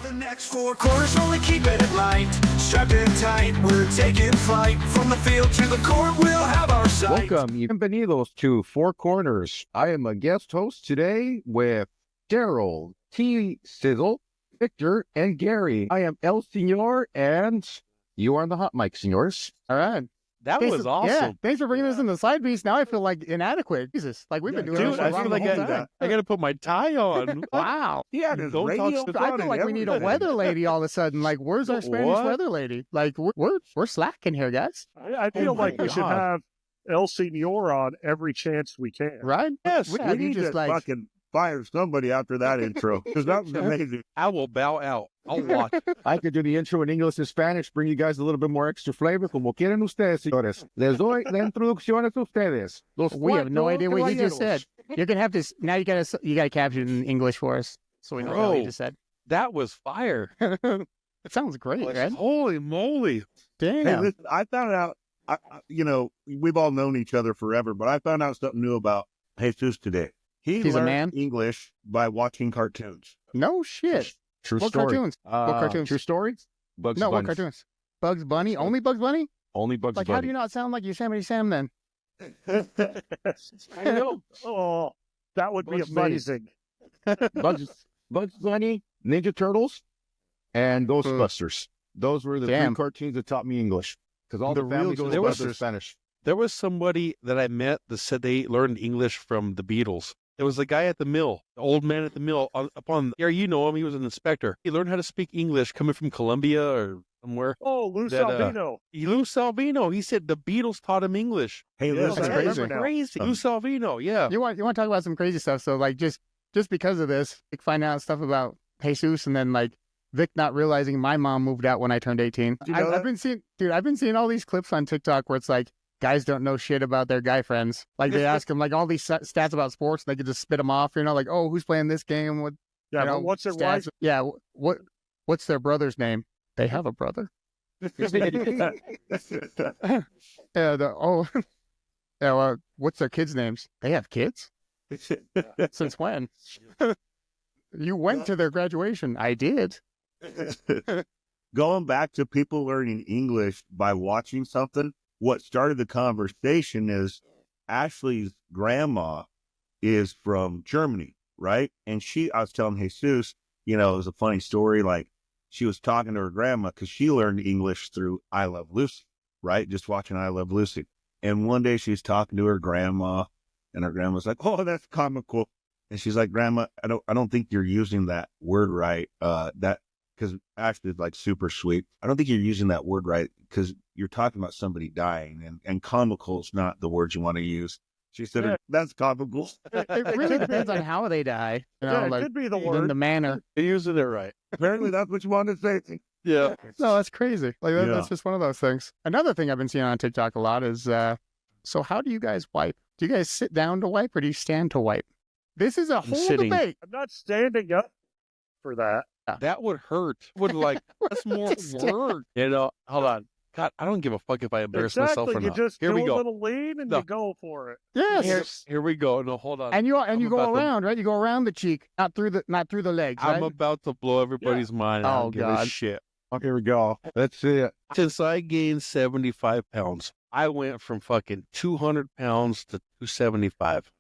the next 4 quarters, only keep it light. Strapped in tight, we're taking flight. From the field to the court, we'll have our sight. Welcome, bienvenidos to Four Corners. I am a guest host today with Daryl, T. Sizzle, Victor, and Gary. I am El Senor, and you are on the hot mic, senors. All right. That was awesome. Yeah, thanks for bringing us in the side piece. Now I feel like inadequate. Jesus, like we've been doing Dude, this I for feel like I got to put my tie on. Wow. Yeah, Don't don't touch the I feel like we need a weather lady all of a sudden. Like, where's our Spanish What? weather lady? Like, we're slacking here, guys. I feel my like we should God. have El Senor on every chance we can. Right? Yes, We We have you need just to like fucking fire somebody after that intro because that was amazing. I will bow out. I'll watch. I could do the intro in English and Spanish, bring you guys a little bit more extra flavor, como quieren ustedes, señores. Les doy la introducción a ustedes. Los we have no cuatro idea what you just said. caballeros. You're gonna have to now. You gotta capture it in English for us, so we know what you Bro. just said. That was fire. It sounds great, right? Holy moly. Damn. Hey, listen, I found out, we've all known each other forever, but I found out something new about Jesus today. He's a learned man? English by watching cartoons. No shit. True What story. cartoons? What cartoons? True story? Bugs No, Bunny. what cartoons? Bugs Bunny? Only Bugs Bunny? Only Bugs Like, Bunny. how do you not sound like Yosemite Sam then? I know. Oh, that would be Bugs Bunny. amazing. Bugs Bunny, Ninja Turtles, and Ghostbusters. Those were the Damn. 3 cartoons that taught me English. Because all The the family real goes Ghostbusters. to Spanish. There was somebody that I met that said they learned English from the Beatles. There was a guy at the mill, the old man at the mill. Yeah, you know him. He was an inspector. He learned how to speak English coming from Colombia or somewhere. Oh, Lou That, Salvino. Lou Salvino. He said the Beatles taught him English. Hey, Yeah, listen, that's I crazy. remember now. Crazy. Lou Salvino. Yeah. You want to talk about some crazy stuff? So like just because of this, like, find out stuff about Jesus, and then like Vic not realizing my mom moved out when I turned 18. Did you know that? I've been seeing all these clips on TikTok where it's like guys don't know shit about their guy friends. Like they ask them like all these stats about sports, and they could just spit them off. You know, like who's playing this game? What? Yeah, you know, but what's their stats? wife? Yeah, what's their brother's name? They have a brother. What's their kids' names? They have kids? Since when? You went to their graduation. I did. Going back to people learning English by watching something, what started the conversation is Ashley's grandma is from Germany, right? And I was telling Jesus, it was a funny story. Like she was talking to her grandma because she learned English through I Love Lucy, right? Just watching I Love Lucy. And one day she's talking to her grandma, and her grandma's like, "Oh, that's comical." And she's like, "Grandma, I don't think you're using that word right. Because Ashley's like super sweet. I don't think you're using that word right because you're talking about somebody dying, and comical is not the word you want to use." She said, Yeah. "That's comical." It really depends on how they die. You know, Yeah, it like could be the in word. the manner. You're using it right. Apparently, that's what you wanted to say. Yeah. No, that's crazy. Like Yeah. that's just one of those things. Another thing I've been seeing on TikTok a lot is, so how do you guys wipe? Do you guys sit down to wipe or do you stand to wipe? This is a whole sitting. debate. I'm not standing up for that. That would hurt. Would that's more work. Hold on. God, I don't give a fuck if I embarrass myself or You not. just Here do we a go. little lean and No. you go for it. Yes. Here we go. No, hold on. And you I'm go about to- around, right? You go around the cheek, not through the legs, right? I'm about to blow everybody's mind. I Oh, don't give a God. shit. Okay, here we go. Let's see it. Since I gained 75 pounds, I went from fucking 200 pounds to 275.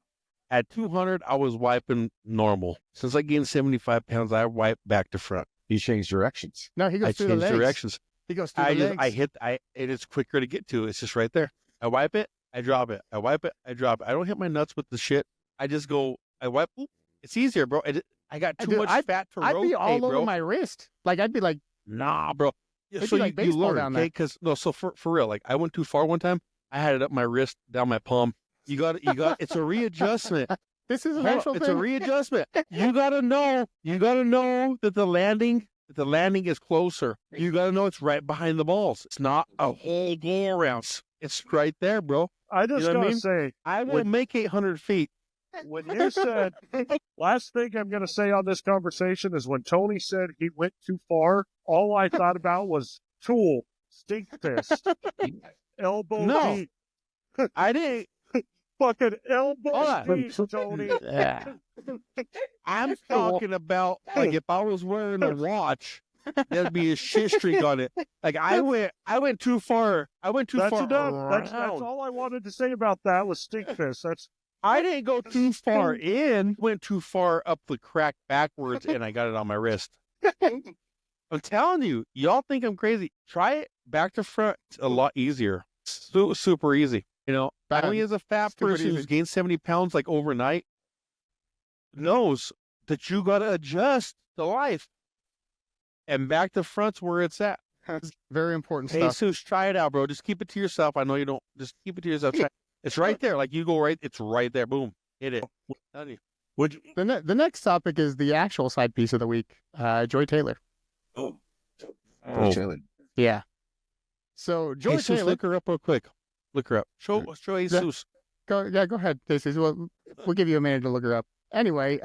At 200, I was wiping normal. Since I gained 75 pounds, I wipe back to front. You changed directions. No, he I goes through the changed legs. directions. He goes through the legs. It is quicker to get to. It's just right there. I wipe it, I drop it. I wipe it, I drop it. I don't hit my nuts with the shit. I just go, I wipe. Oop, it's easier, bro. I got too Dude, much fat to I'd rotate, be all bro. over my wrist. Like I'd be like, Nah, bro. It'd So be like you baseball learn, down there. okay? Because so for real, like I went too far one time. I had it up my wrist, down my palm. You got. It's a readjustment. this is an Hold on, actual it's thing. a readjustment. You gotta know that the landing is closer. You gotta know it's right behind the balls. It's not a whole go around. It's right there, bro. I just know what I gotta mean? say, I will make 800 feet. when you said, last thing I'm gonna say on this conversation is when Tony said he went too far, all I thought about was Tool, Stink Fist, elbow No. deep. I didn't. fucking elbow Hold on. deep, Tony. Yeah. I'm talking about like if I was wearing a watch, there'd be a shit streak on it. Like I went too far. I went too That's far enough. That's around. all I wanted to say about that was stink fist. That's I didn't go too far in. Went too far up the crack backwards, and I got it on my wrist. I'm telling you, y'all think I'm crazy. Try it back to front. It's a lot easier. Super easy. You know, only as a fat Stupid person easy. who's gained 70 pounds like overnight knows that you got to adjust to life. And back to front's where it's at. That's very important Hey, stuff. Seuss, try it out, bro. Just keep it to yourself. I know you don't. Just keep it to yourself. Try. It's right there. Like you go right. It's right there. Boom. Hit it. Telling you. Would you, The next topic is the actual side piece of the week. Joy Taylor. oh, Yeah. So Joy Hey, Seuss, Taylor. look her up real quick. Look her up. Show Jesus. Go ahead, Casey. We'll give you a minute to look her up. Anyway,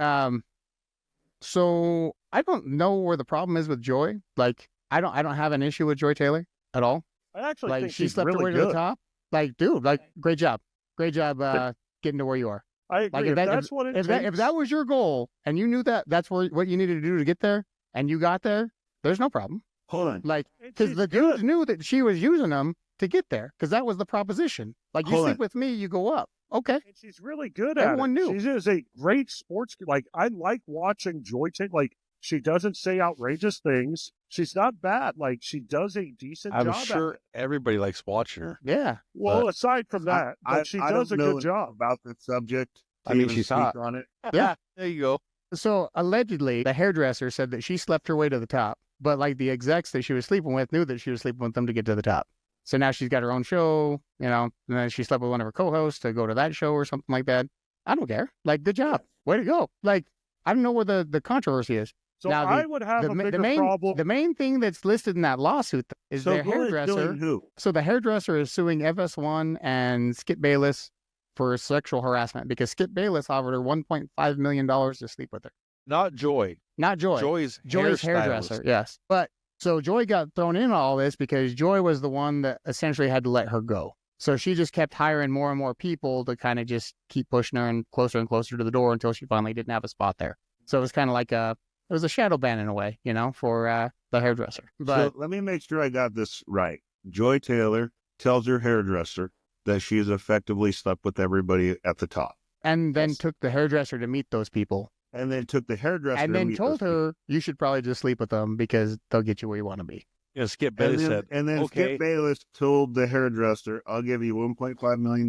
so I don't know where the problem is with Joy. Like, I don't have an issue with Joy Taylor at all. I actually Like, think she she's slept her really way good. to the top. Like, dude, like, great job, getting to where you are. I agree. Like, if that's what it If takes. that was your goal and you knew that that's what you needed to do to get there, and you got there, there's no problem. hold on. Like, And because she's the good. dudes knew that she was using them to get there, because that was the proposition. Like, you Hold sleep on. with me, you go up. Okay. And she's really good at Everyone it. knew. She is a great sports. Like I like watching Joy Taylor. Like she doesn't say outrageous things. She's not bad. Like she does a decent I'm job. sure At it. everybody likes watching her. Yeah. Well, but- aside from that, but she I does a don't know good job. about the subject. I mean, even she's speak hot. on it. Yeah. There you go. So allegedly, the hairdresser said that she slept her way to the top, but like the execs that she was sleeping with knew that she was sleeping with them to get to the top. So now she's got her own show, you know, and then she slept with one of her co-hosts to go to that show or something like that. I don't care. Like, good job. Way to go. Like, I don't know where the controversy is. So Now, I would have a bigger problem. The main thing that's listed in that lawsuit is So their who is hairdresser. doing who? So the hairdresser is suing FS1 and Skip Bayless for sexual harassment because Skip Bayless offered her $1.5 million to sleep with her. Not Joy. Not Joy. Joy's Joy's hairstylist. hairdresser, yes. But so Joy got thrown in all this because Joy was the one that essentially had to let her go. So she just kept hiring more and more people to kind of just keep pushing her and closer to the door until she finally didn't have a spot there. So it was kind of like it was a shadow ban in a way, you know, for the hairdresser. But So let me make sure I got this right. Joy Taylor tells her hairdresser that she's effectively slept with everybody at the top, and then Yes. took the hairdresser to meet those people and then took the hairdresser and to then meet told those people. her you should probably just sleep with them because they'll get you where you want to be. Yeah, Skip And Bayless then, said, and then okay. Skip Bayless told the hairdresser, "I'll give you $1.5 million."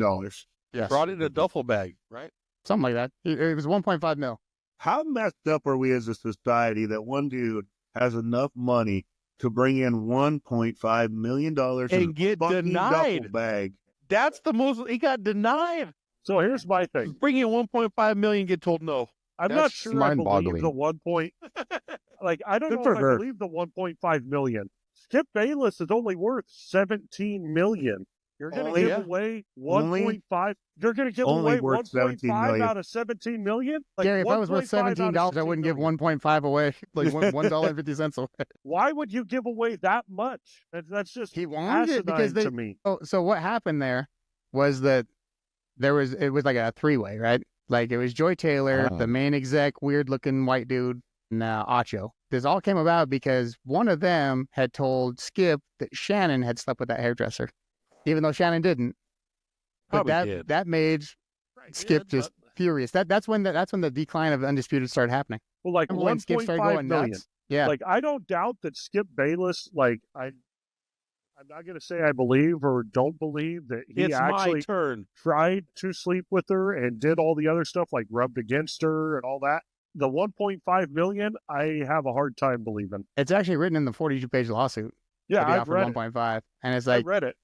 Yes. brought in a duffel bag, right? Something like that. It was 1.5 mil. How messed up are we as a society that one dude has enough money to bring in $1.5 million in And a get fucking denied. duffel bag? That's the most. He got denied. So here's my thing. Bring in 1.5 million, get told no. I'm not That's sure I believe mind-boggling. the 1 point. Like I don't Good know for if her. I believe the 1.5 million. Skip Bayless is only worth 17 million. You're going to Only- give away 1.5. You're going to give only away worth 17 1.5 million. out of 17 million. Like Gary, if I was worth 1.5 out of $17, I wouldn't give 17 million. 1.5 away, like $1.50 away. Why would you give away that much? That's just He wanted it because asinine they. to me. So what happened there was that it was like a three-way, right? Like it was Joy Taylor, Oh. the main exec, weird-looking white dude, and Acho. This all came about because one of them had told Skip that Shannon had slept with that hairdresser, even though Shannon didn't. But Probably did. that made Skip just furious. That's when the decline of Undisputed started happening. Well, like Remember when Skip started 1.5 going million. nuts? Yeah. Like I don't doubt that Skip Bayless. Like I'm not going to say I believe or don't believe that he It's my actually turn. tried to sleep with her and did all the other stuff, like rubbed against her and all that. The 1.5 million, I have a hard time believing. It's actually written in the 42-page lawsuit. Yeah, that he I've offered read it. 1.5, and it's I like, read it.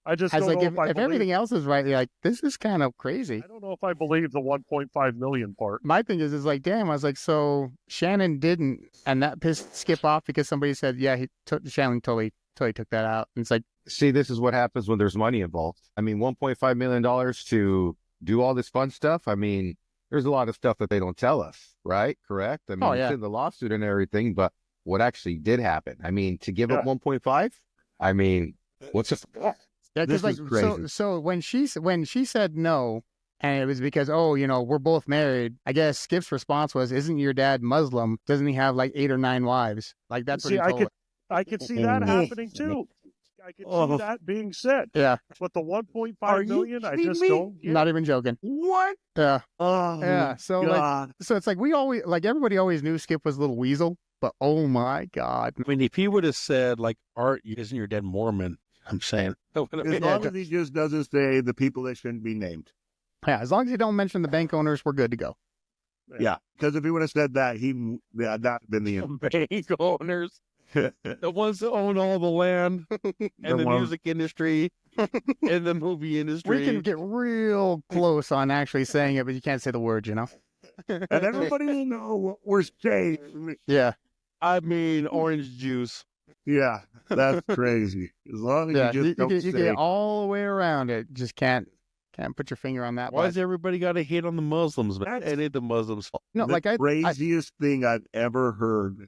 I just I don't was like, know if I if believe. everything else is right, you're like, this is kind of crazy. I don't know if I believe the 1.5 million part. My thing is like, damn. I was like, so Shannon didn't, and that pissed Skip off because somebody said, yeah, Shannon totally took that out. And it's like, See, this is what happens when there's money involved. I mean, $1.5 million to do all this fun stuff. I mean, there's a lot of stuff that they don't tell us, right? Correct? I mean, Oh, yeah. it's in the lawsuit and everything, but what actually did happen? I mean, to give up Yeah. 1.5? I mean, what's a... yeah, This because like, is crazy. so when she said no, And it was because, oh, we're both married. I guess Skip's response was, "Isn't your dad Muslim? Doesn't he have like 8 or 9 wives?" Like that's what See, he told her. I could see that happening too. I could see that being said. Yeah. But the 1.5 million, I just me? don't get. Not even joking. What? Yeah. Oh, Yeah. So God. it's like we always everybody always knew Skip was a little weasel, but oh my God. I mean, if he would have said, like, Art, isn't your dad Mormon? I'm saying. As long as he just doesn't say the people that shouldn't be named. Yeah, as long as you don't mention the bank owners, we're good to go. Yeah, because if he would have said that, that'd been the end. Bank owners, the ones that own all the land and the music industry and the movie industry. We can get real close on actually saying it, but you can't say the word, And everybody will know what we're saying. Yeah. I mean, orange juice. Yeah, that's crazy. As long as you just don't you say. get all the way around it. Just can't put your finger on that. Why does everybody got to hate on the Muslims, man? That's- It ain't the Muslims' fault. No, the like I craziest thing I've ever heard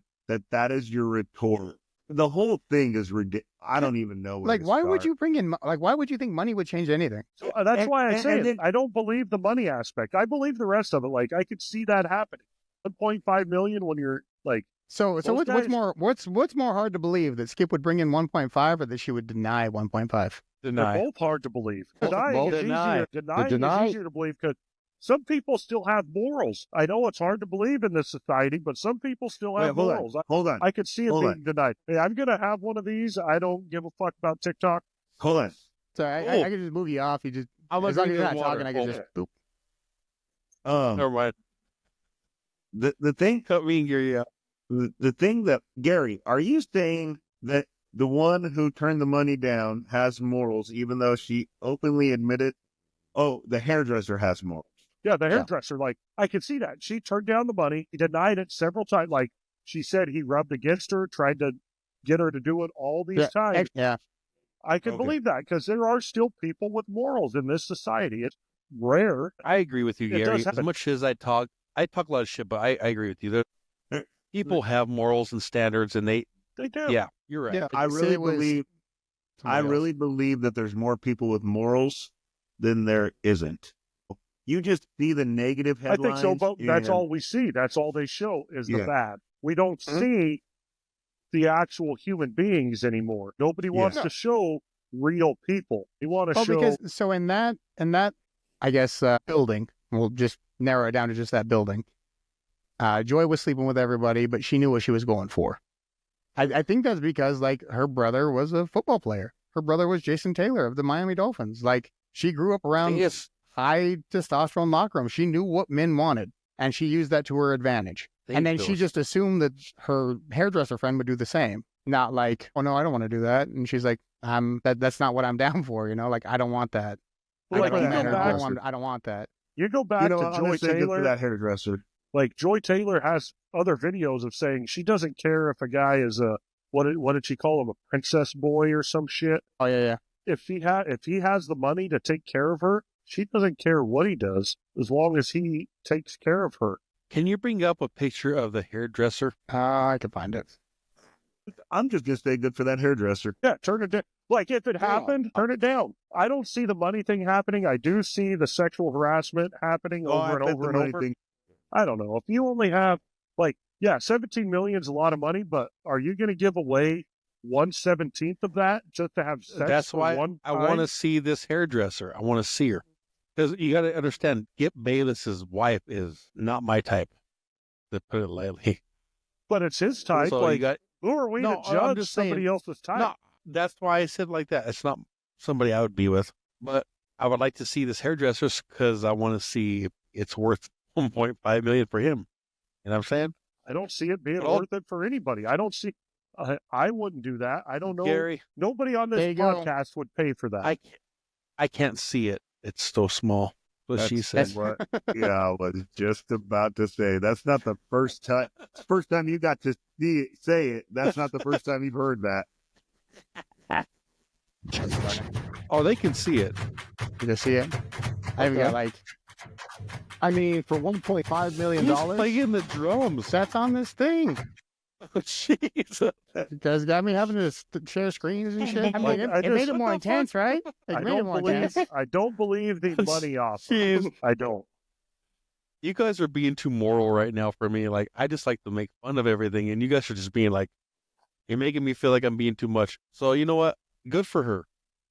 that is your retort. The whole thing is ridiculous. I don't even know. Where like to why would start. you bring in why would you think money would change anything? So, that's And- why I and- say and it. then- I don't believe the money aspect. I believe the rest of it. Like I could see that happening. 1.5 million when you're like, So Those what's guys- more hard to believe, that Skip would bring in 1.5 or that she would deny 1.5? they're Deny. both hard to believe. Both- Denying both is deny. easier. Denying deny- is easier to believe because some people still have morals. I know it's hard to believe in this society, but some people still Wait, have hold morals. on. Hold on. I could see it Hold being denied. Hey, I'm gonna have one of these. I don't give a fuck about TikTok. Hold on. So I could just move you off. You just I'm as long as drinking you're not water. talking, I can Oh, just boop. Never mind. The thing Cut me and Gary out. the thing that Gary, are you saying that the one who turned the money down has morals, even though she openly admitted? Oh, the hairdresser has morals. Yeah, the hairdresser. Like I could see that she turned down the money. He denied it several times. Like she said, he rubbed against her, tried to get her to do it all these times. Yeah. I can Okay. believe that because there are still people with morals in this society. It's rare. I agree with you, It does Gary. As happen. much as I talk a lot of shit, but I agree with you. People have morals and standards, and They do. yeah, you're right. Yeah. I Say really it was believe. I somebody else. really believe that there's more people with morals than there isn't. You just see the negative I headlines. think so, but that's and- all we see. That's all they show is the Yeah. bad. We don't Mhm. see the actual human beings anymore. Nobody wants Yeah. to show real people. They want to Oh, show. because so in that I guess building, we'll just narrow it down to just that building. Joy was sleeping with everybody, but she knew what she was going for. I think that's because like her brother was a football player. Her brother was Jason Taylor of the Miami Dolphins. Like she grew up around Yes. high testosterone locker room. She knew what men wanted, and she used that to her advantage. And then she just assumed that her hairdresser friend would do the same. Not like, oh no, I don't want to do that. And she's like, that's not what I'm down for. Like, I don't want that. Well, I like, don't you want go that. back- I don't want that. You go back You know, to I'm Joy gonna say good for Taylor. that hairdresser. Like Joy Taylor has other videos of saying she doesn't care if a guy is a what did she call him, a princess boy or some shit. Oh yeah. If he has the money to take care of her, she doesn't care what he does as long as he takes care of her. Can you bring up a picture of the hairdresser? I can find it. I'm just gonna say good for that hairdresser. Yeah, turn it down. Like if it happened, turn it down. I don't see the money thing happening. I do see the sexual harassment happening Oh, I over and bet over the and money over. thing- I don't know. If you only have 17 million is a lot of money, but are you going to give away 1/17 of that just to have sex? That's for why one I want to time? see this hairdresser. I want to see her. Because you got to understand, Skip Bayless's wife is not my type, to put it lightly. But it's his type. So like, you got, who are we No, to I'm judge just somebody saying- else's type? no, that's why I said like that. It's not somebody I would be with. But I would like to see this hairdresser because I want to see if it's worth 1.5 million for him. You know what I'm saying? I don't see it being But all- worth it for anybody. I don't see. I wouldn't do that. I don't know. Gary, Nobody on There this you go. podcast would pay for that. I can't see it. It's so small. What she That's said. what, yeah, I was just about to say. That's not the first time. First time you got to say it. That's not the first time you've heard that. Oh, they can see it. You just see it. I even got I mean, for $1.5 million, He's playing the drums. that's on this thing. Jeez. You guys got me having to share screens and shit. I mean, it made it more intense, right? It made it more intense. I don't believe the money offer. Jeez. I don't. You guys are being too moral right now for me. Like, I just like to make fun of everything, and you guys are just being like, you're making me feel like I'm being too much. So, you know what? Good for her.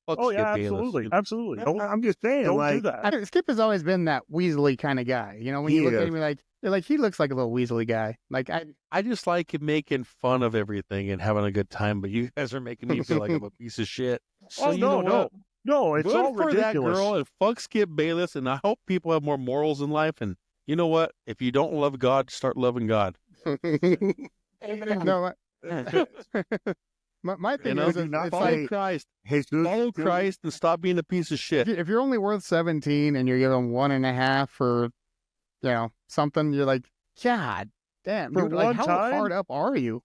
Fuck Oh Skip yeah, Bayless. absolutely, absolutely. I'm just saying, Don't like, do that. Skip has always been that Weasley kind of guy. You know, when you He look at is. him, you're like, he looks like a little Weasley guy. Like, I just like making fun of everything and having a good time, but you guys are making me feel like I'm a piece of shit. So Oh you no, know no, what? no! It's Good all for ridiculous. that girl, and fuck Skip Bayless, and I hope people have more morals in life. And you know what? If you don't love God, start loving God. no, my thing You know, is, do not it's follow like, Christ. Jesus, Follow Christ and stop being a piece of shit. if you're only worth 17 and you're giving 1.5 for, something, you're like, God damn, For dude, like, one how time? hard up are you?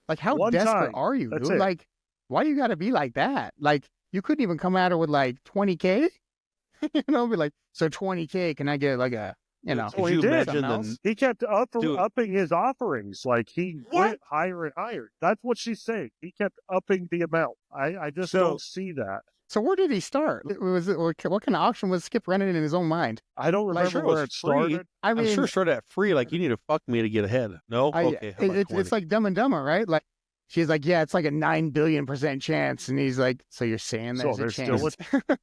Like, how One desperate time. are you, That's dude? it. Like, why do you got to be like that? Like, you couldn't even come at her with like 20K, be like, so 20K, can I get like a, Well, Could he you did. imagine Something else? He kept Dude. upping his offerings. Like he went higher and higher. That's what she's saying. He kept upping the amount. I just So- don't see that. So where did he start? What kind of auction was Skip running in his own mind? I don't Like, remember sure it where was it free. started. I mean, I'm sure started at free. Like, you need to fuck me to get ahead. No? Okay. How about it's 20? like Dumb and Dumber, right? Like, she's like, yeah, it's like a 9 billion% chance, and he's like, so you're saying So there's a there's still chance?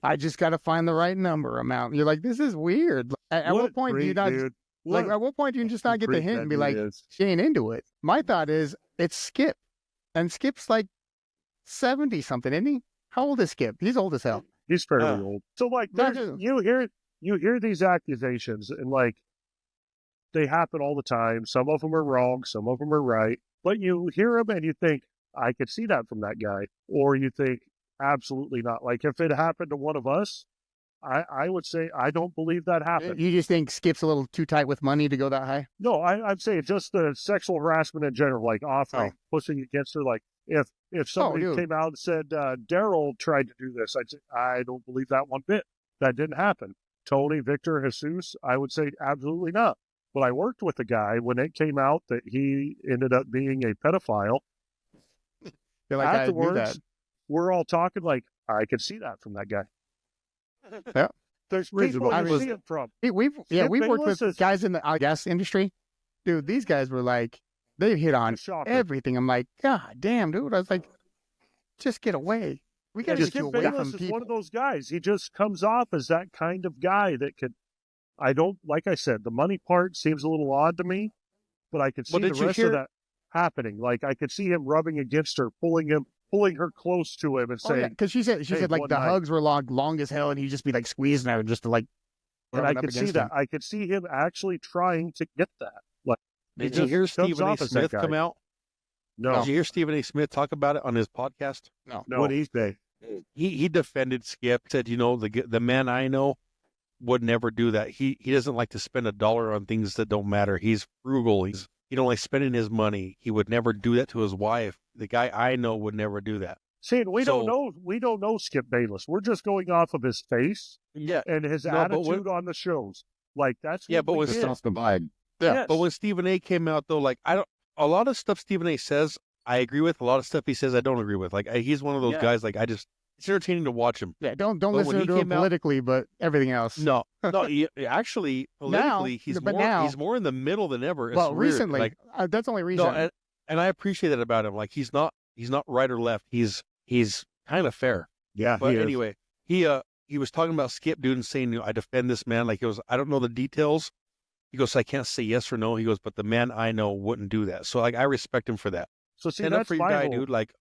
I just got to find the right number amount. You're like, this is weird. At what point do you not? dude? Like, at what point do you just not get the freak hint that and be dude like, is. she ain't into it? My thought is, it's Skip, and Skip's like 70 something, isn't he? How old is Skip? He's old as hell. He's fairly old. So like, Not there's, just- you hear these accusations, and like, they happen all the time. Some of them are wrong, some of them are right. But you hear them and you think, I could see that from that guy, or you think, absolutely not. Like if it happened to one of us, I would say I don't believe that happened. You just think Skip's a little too tight with money to go that high? No, I'd say just the sexual harassment in general, like offering, pushing against her. Like if somebody dude. came out and said Daryl tried to do this, I'd say I don't believe that one bit. That didn't happen. Tony, Victor, Jesus, I would say absolutely not. But I worked with a guy when it came out that he ended up being a pedophile. Feel like I knew Afterwards, that. we're all talking like I could see that from that guy. Yeah. There's Reasonable. people I you was- see it from. We've Skip worked Bayless with is- guys in the gas industry. Dude, these guys were like, they hit on Shocker. everything. I'm like, God damn, dude. I was like, just get away. We got to Yeah, get you Skip away Bayless from is people. one of those guys. He just comes off as that kind of guy that could. I don't like I said. The money part seems a little odd to me, but I could see Well, the did you rest hear- of that happening. Like I could see him rubbing against her, pulling her close to him, and Oh, yeah, saying, because she "Hey, said like one the night." hugs were long as hell, and he'd just be like squeezing her just to like. and rubbing I up could see against that. him. I could see him actually trying to get that. Like he Did you just hear comes Stephen A. off as that Smith guy. come out? No, Did you hear Stephen A. Smith talk about it on his podcast? no. What did he say? He defended Skip. Said, the man I know would never do that. He doesn't like to spend $1 on things that don't matter. He's frugal. He don't like spending his money. He would never do that to his wife. The guy I know would never do that. See, we don't So- know. We don't know Skip Bayless. We're just going off of his face Yeah, and his No, but attitude when- on the shows. Like that's Yeah, what but we when did. That's the vibe. Yeah, Yes. but when Stephen A. came out though, like a lot of stuff Stephen A. says I agree with. A lot of stuff he says I don't agree with. Like he's one of those Yeah. guys. Like it's entertaining to watch him. Yeah, don't But when listen he to him came out- politically, but everything else. No, actually, politically, he's but more now- he's more in the middle than ever. It's well, weird. recently, like that's only no, recent. and I appreciate that about him. Like he's not right or left. He's kind of fair. Yeah, But he is. anyway, he was talking about Skip, dude, and saying, I defend this man. Like he goes, I don't know the details. He goes, I can't say yes or no. He goes, but the man I know wouldn't do that. So like I respect him for that. So see, Stand up that's for your my guy, whole, dude. Like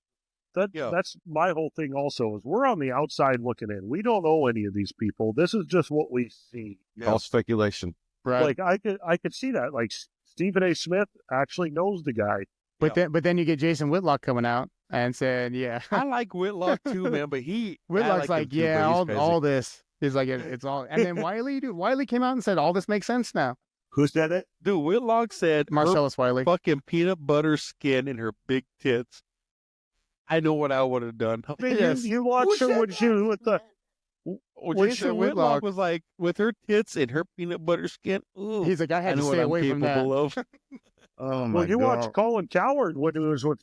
yeah. That's my whole thing. Also, is we're on the outside looking in. We don't know any of these people. This is just what we see. All speculation. Right. Like I could see that. Like Stephen A. Smith actually knows the guy. but then you get Jason Whitlock coming out and saying, yeah, I like Whitlock too, man. But Whitlock's I like, him too, yeah, but he's crazy. all this. He's like, it's all. And then Wiley, dude, Wiley came out and said, all this makes sense now. Who said it? Dude, Whitlock said her Marcellus Wiley. fucking peanut butter skin and her big tits. I know what I would have done. I mean, Yes. you watch her when she was with the. Jason Jason Whitlock Whitlock was like, with her tits and her peanut butter skin. Ooh, He's like, I I had to know what stay I'm away from that. capable of. Oh my Well, you God. watch Colin Coward when he was with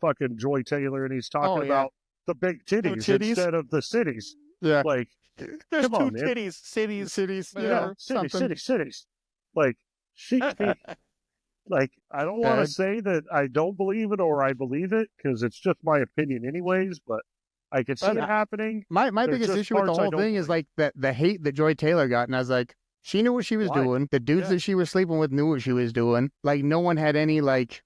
fucking Joy Taylor, and he's talking Oh, yeah. about the big titties, titties? instead of the cities. Yeah. Like, There's come two on, man. titties, cities. Cities, you Yeah, know, cities, something. cities. Like, she like, I don't want to Okay. say that I don't believe it or I believe it, because it's just my opinion anyways, but I can see But it happening. My There's biggest just issue with the parts I whole don't thing is believe. like the hate that Joy Taylor got, and I was like, she knew what she was Why? doing. The dudes Yeah. that she was sleeping with knew what she was doing. Like no one had any like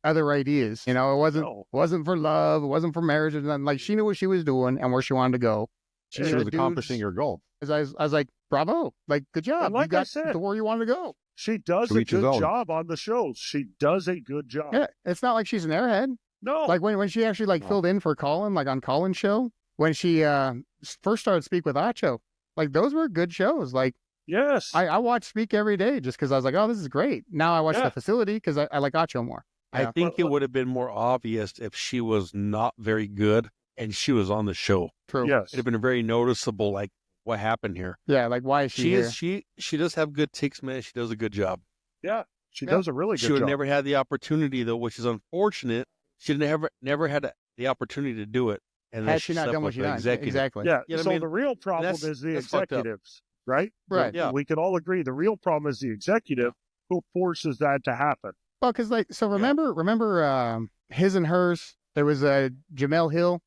other ideas. You know, it No. wasn't for love, it wasn't for marriage, or nothing. Like she knew what she was doing and where she wanted to go. She And was the accomplishing dudes- her goal. I was like, bravo, like good job, like you got I said, to where you wanted to go. She does To a each his good own. job on the shows. She does a good job. Yeah, it's not like she's an airhead. No. Like when she actually like No. filled in for Colin, like on Colin's show, when she first started Speak with Acho, like those were good shows. Like yes. I watch Speak every day just because I was like, oh, this is great. Now I watch Yeah. The Facility because I like Acho more. I Yeah. think Well, it would have been more obvious if she was not very good and she was on the show. True. yes. It'd have been very noticeable, like what happened here. Yeah, like why is she here? She does have good takes, man. She does a good job. Yeah. She Yeah. does a really She good would job. never had the opportunity though, which is unfortunate. She never had the opportunity to do it. And then Had she not slept done what with she the done? executive. Exactly. Yeah. You know what So I mean? the real problem that's- is the that's fucked up. executives, right? Right. Yeah. We can all agree the real problem is the executive who forces that to happen. Well, because like so remember his and hers. There was Jamel Hill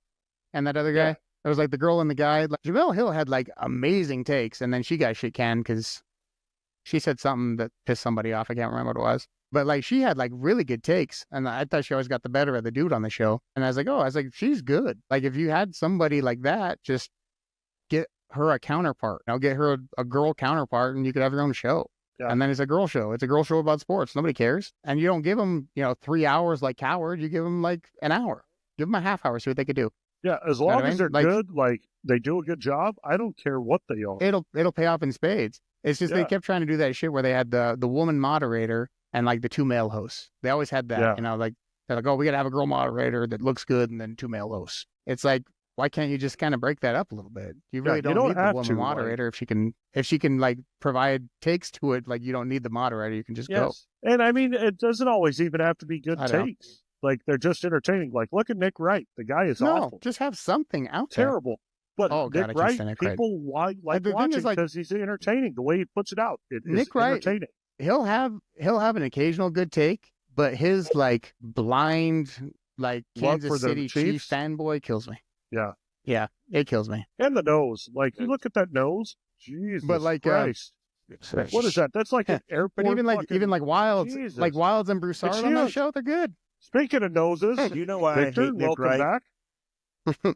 and that other guy. Yeah. There was like the girl and the guy. Like, Jamel Hill had like amazing takes, and then she got shit canned because she said something that pissed somebody off. I can't remember what it was. But like she had like really good takes, and I thought she always got the better of the dude on the show. And I was like, she's good. Like if you had somebody like that, just get her a counterpart. Get her a girl counterpart, and you could have your own show. Yeah. And then it's a girl show. It's a girl show about sports. Nobody cares. And you don't give them 3 hours like Coward. You give them like an hour. Give them a half hour. See what they could do. Yeah. As know what long I as mean? they're Like- good, like they do a good job, I don't care what they are. It'll pay off in spades. It's just they Yeah. kept trying to do that shit where they had the woman moderator and like the 2 male hosts. They always had that. Yeah. Like they're like, oh, we got to have a girl moderator that looks good and then 2 male hosts. It's like, why can't you just kind of break that up a little bit? You really you don't don't need the have woman to, like- moderator if she can like provide takes to it. Like you don't need the moderator. You can just go. Yes. And I mean, it doesn't always even have to be good I know. takes. Like they're just entertaining. Like look at Nick Wright. The guy is No, awful. just have something out there. Terrible. But Oh, God, I Nick can't Wright, stand Nick Wright. people like the thing watching is, like- because he's entertaining. The way he puts it out, it is Nick Wright- entertaining. He'll have an occasional good take, but his like blind like Love Kansas for the City Chief Chiefs? fanboy kills me. Yeah. Yeah, it kills me. And the nose. Like you look at that nose. Jesus like, Christ. What is that? That's like an airport. But even fucking- like Wilds, Jesus. like Wilds and Broussard It's on that huge. show, they're good. Speaking of noses, Do you know why Victor, I hate Nick welcome Wright? back.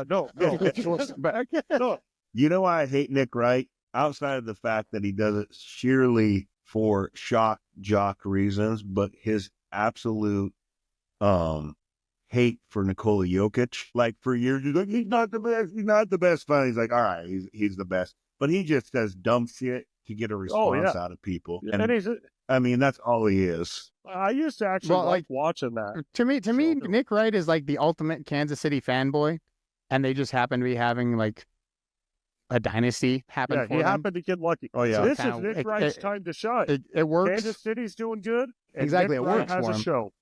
No. No. You know why I hate Nick Wright? Outside of the fact that he does it sheerly for shock jock reasons, but his absolute hate for Nikola Jokic. Like for years, he's like, he's not the best. He's not the best. Finally, he's like, all right, he's the best. But he just says dumb shit to get a response out of people. And he's. I mean, that's all he is. I used to actually Well, like watching that. To me, Sure. Nick Wright is like the ultimate Kansas City fanboy, and they just happen to be having like a dynasty happen Yeah, for he them. happened to get lucky. Oh, yeah. So this Kinda- is Nick it- Wright's it- time to shine. It works. Kansas City's doing good. And Exactly, Nick it Wright works has for a him. show.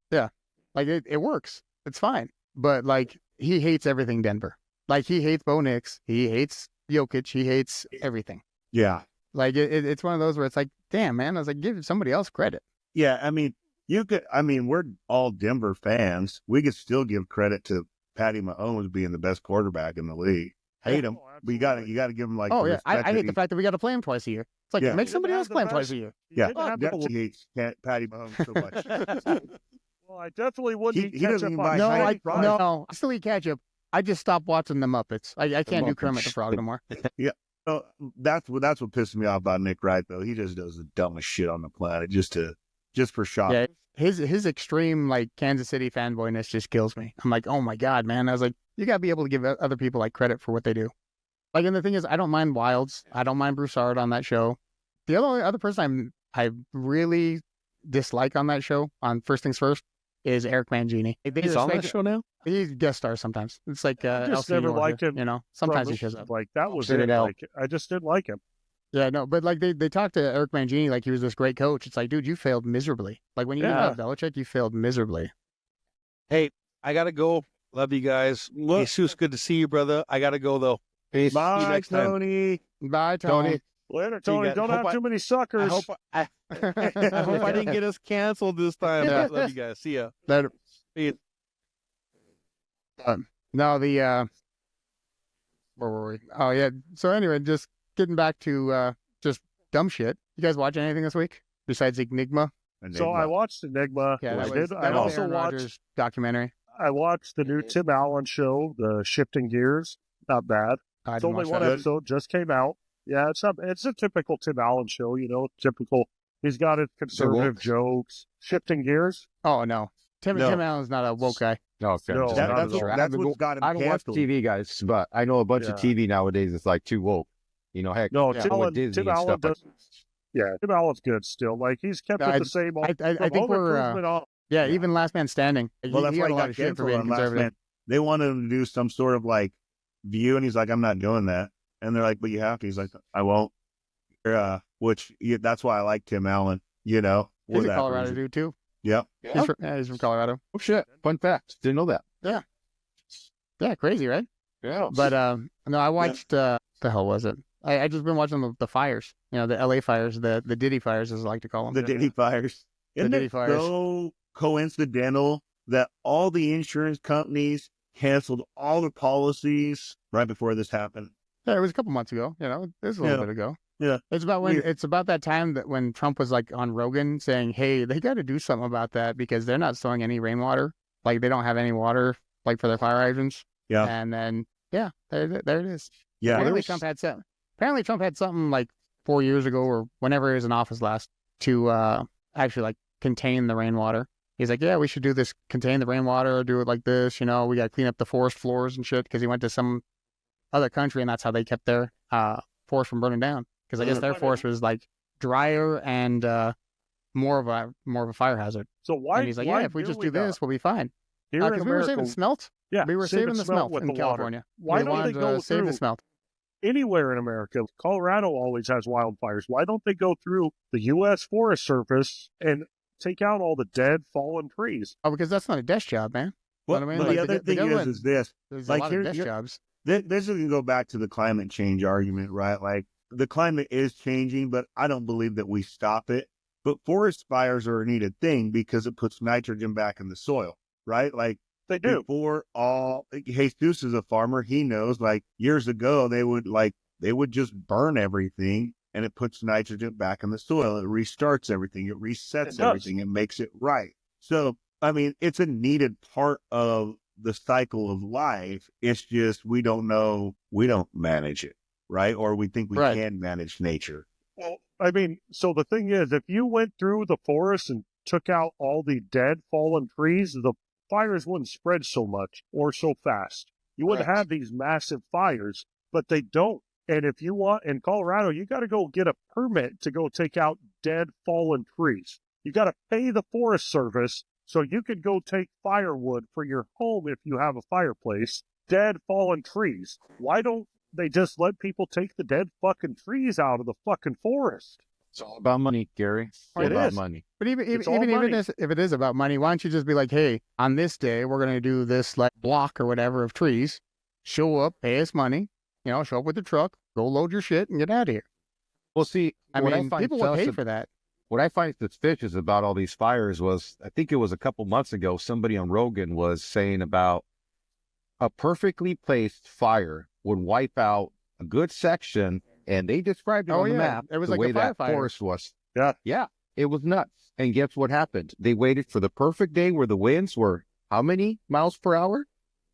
Like it works. It's fine. But like he hates everything Denver. Like he hates Bo Nix. He hates Jokic. He hates everything. Yeah. Like it's one of those where it's like, damn, man. I was like, give somebody else credit. Yeah. I mean, we're all Denver fans. We could still give credit to Patty Mahomes being the best quarterback in the league. Hate him, Oh, but you got to give him like. Oh the yeah, respect I that hate the fact that we got to play him twice a year. It's like Yeah. make He somebody didn't else have play the him twice best- a year. He Yeah, didn't have the- definitely hates Patty Mahomes so much. Well, I definitely wouldn't He catch doesn't up even on buy No, Patty I Patty Fries. no, I still eat ketchup. I just stopped watching the Muppets. I can't do Muppets. Kermit the Frog no more. No, that's what pisses me off about Nick Wright though. He just does the dumbest shit on the planet just for shock. Yeah, his extreme like Kansas City fanboyness just kills me. I'm like, oh my god, man. I was like, you gotta be able to give other people like credit for what they do. Like, and the thing is, I don't mind Wilds. I don't mind Broussard on that show. The only other person I really dislike on that show, on First Things First, is Eric Mangini. They He's just on make that show now? He guest stars sometimes. It's like I just LC never York, liked him You know, sometimes he From- shows up. Like that was Shit it. it out. Like I just didn't like him. Yeah, no, but like they talked to Eric Mangini like he was this great coach. It's like, dude, you failed miserably. Like when you Yeah. have Belichick, you failed miserably. Hey, I gotta go. Love you guys. Look. Jesus, good to see you, brother. I gotta go though. Peace. See you Bye, next time. Tony. Bye, Tony. Later, See you Tony. guys. Don't Hope have too many suckers. I hope I didn't get us canceled this time. Love you guys. See ya. Later. Peace. No, the where were we? Oh yeah. So anyway, just getting back to just dumb shit. You guys watch anything this week besides Enigma? So I watched Enigma. Yeah, I that did. was, I that was also Aaron watched. Rodgers documentary. I watched the new Tim Allen show, the Shifting Gears. Not bad. I It's didn't only watch one that. episode, just came out. Yeah, it's not. It's a typical Tim Allen show. You know, typical. He's got his conservative woke. jokes. Shifting Gears. Oh no, Tim No. Allen's not a woke guy. No, okay. No, Just not that's at all. that's what's got him I don't watch canceled. TV, guys, but I know a bunch of Yeah. TV nowadays. It's like too woke. You know, heck, No, Yeah. Tim go with Allen. Disney Tim and Allen stuff like does. Yeah, Tim Allen's good still. Like he's kept No, it I- the same. I from think Home we're Improvement on. yeah, Yeah. even Last Man Standing. Well, that's he why had he a lot got of shit for canceled being on Last conservative. Man. They wanted him to do some sort of like view, and he's like, "I'm not doing that." And they're like, "But you have to." He's like, "I won't." That's why I like Tim Allen. You know, for He's a that Colorado reason. dude too. Yep. He's from Colorado. oh shit, fun fact. Didn't know that. Yeah, crazy, right? Yeah. But no, I watched the hell was it? I just been watching the fires. You know, the LA fires, the Diddy fires, as I like to call them. The Diddy fires. Isn't Diddy it fires. so coincidental that all the insurance companies canceled all their policies right before this happened? Yeah, it was a couple months ago. You know, it was a little Yeah. bit ago. Yeah. It's about Weird. it's about that time that when Trump was like on Rogan saying, "Hey, they got to do something about that because they're not storing any rainwater. Like they don't have any water like for their fire hydrants." Yeah. And then there it is. Yeah. Apparently Trump had something. Apparently Trump had something like 4 years ago or whenever he was in office last to actually like contain the rainwater. He's like, yeah, we should do this, contain the rainwater, do it like this. You know, we got to clean up the forest floors and shit because he went to some other country and that's how they kept their forest from burning down. Because I guess their forest was like drier and more of a fire hazard. So why? And he's like, why yeah, if we do just do this, we'll be fine. Here in Because we were saving America, smelt. yeah, We were saving the smelt with in the water. California. Why We don't they wanted go to save through the smelt? anywhere in America? Colorado always has wildfires. Why don't they go through the U.S. Forest Service and take out all the dead, fallen trees? Oh, because that's not a desk job, man. Well, What I mean, but like, the the other thing government- is this. There's Like, a lot here- of desk here- jobs. This is going to go back to the climate change argument, right? Like the climate is changing, but I don't believe that we stop it. But forest fires are a needed thing because it puts nitrogen back in the soil, right? Like They do. before all, Jesus is a farmer. He knows like years ago, they would just burn everything and it puts nitrogen back in the soil. It restarts everything. It resets It does. everything. It makes it right. So, I mean, it's a needed part of the cycle of life. It's just, we don't know, we don't manage it, right? Or we think we Right. can manage nature. Well, I mean, so the thing is, if you went through the forest and took out all the dead, fallen trees, the fires wouldn't spread so much or so fast. You wouldn't Correct. have these massive fires, but they don't. And if you want in Colorado, you got to go get a permit to go take out dead, fallen trees. You got to pay the Forest Service so you could go take firewood for your home if you have a fireplace. Dead, fallen trees. Why don't they just let people take the dead fucking trees out of the fucking forest? It's all about money, Gary. It's all It about is. money. But It's all even money. if it is about money, why don't you just be like, hey, on this day we're gonna do this like block or whatever of trees. Show up, pay us money. You know, show up with the truck, go load your shit, and get out of here. Well, see, I what mean, find people will pay sus- for that. What I find suspicious about all these fires was, I think it was a couple months ago, somebody on Rogan was saying about a perfectly placed fire would wipe out a good section, and they described it Oh, on the yeah. map It was the like a way that firefighter. forest was. Yeah. Yeah, it was nuts. And guess what happened? They waited for the perfect day where the winds were how many miles per hour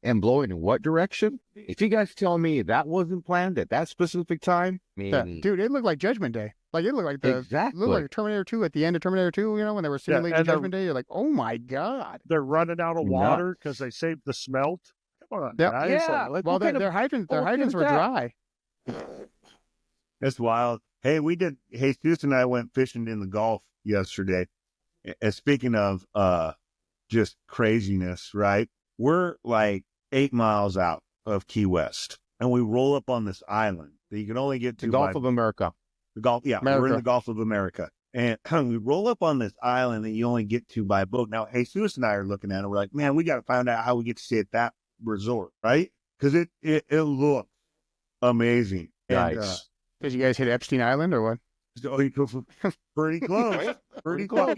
and blowing in what direction? If you guys tell me that wasn't planned at that specific time, I Yeah. mean, Dude, it looked like Judgment Day. Like it looked like exactly. looked like Terminator 2 at the end of Terminator 2, you know, when they were simulating and they're- Judgment Day. You're like, oh my God. They're running out of Nuts. water because they saved the smelt. Come on, Yep. guys. yeah, like, Well, what kind of their hydrants bullshit is were that? dry. That's wild. Hey, Jesus and I went fishing in the Gulf yesterday. And speaking of just craziness, right? We're like 8 miles out of Key West, and we roll up on this island that you can only get to The Gulf by of America. The Gulf, yeah, we're in America. the Gulf of America. And we roll up on this island that you only get to by boat. Now, Jesus and I are looking at it. We're like, man, we got to find out how we get to stay at that resort, right? Because it looks amazing. And, Nice. Did you guys hit Epstein Island or what? so pretty close. Pretty close.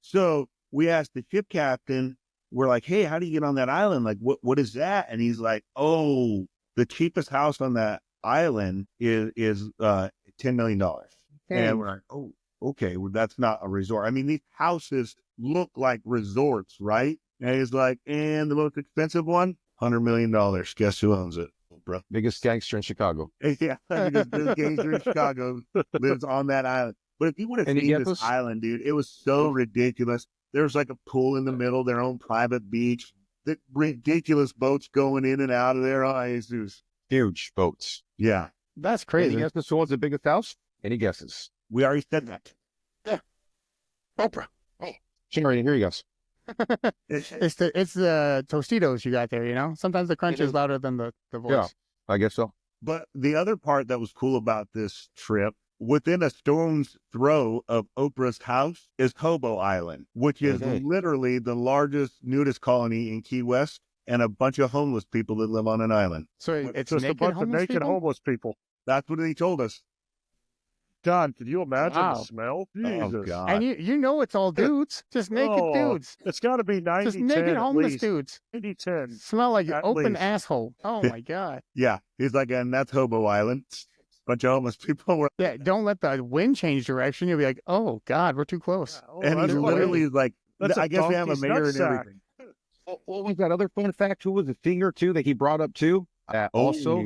So we asked the ship captain, we're like, hey, how do you get on that island? Like, what is that? And he's like, oh, the cheapest house on that island is $10 million. And we're like, oh, okay, well, that's not a resort. I mean, these houses look like resorts, right? And he's like, and the most expensive one, $100 million. Guess who owns it, bro? Biggest gangster in Chicago. Yeah, this gangster in Chicago lives on that island. But if you would have Any seen this guesses? island, dude, it was so ridiculous. There's like a pool in the middle, their own private beach, the ridiculous boats going in and out of there. Oh, Jesus. Huge boats. Yeah, That's Any crazy. guesses who owns the biggest house? Any guesses? we already said that. Oprah. Oh, Sherry, here he goes. It's the Tostitos you got there, you know? Sometimes the crunch It is is. louder than the voice. Yeah. I guess so. But the other part that was cool about this trip, within a stone's throw of Oprah's house is Hobo Island, which is Okay. literally the largest nudist colony in Key West and a bunch of homeless people that live on an island. So It's it's just a naked bunch of homeless naked people? homeless people. That's what he told us. God, can you imagine Wow. the smell? Oh, Jesus. God. And you know it's all dudes. Just naked Oh, dudes. It's got to be 90 Just naked 10 at homeless least. dudes. 90 10. Smell like an At open least. asshole. Oh my God. Yeah. He's like, and that's Hobo Island. Bunch of homeless people were, Yeah, don't let the wind change direction. You'll be like, oh God, we're too close. Oh, and he's that's literally like, That's a I guess they have a donkey's mayor and nutsack. everything. What was that other fun fact? Who was the singer too that he brought up too? Also,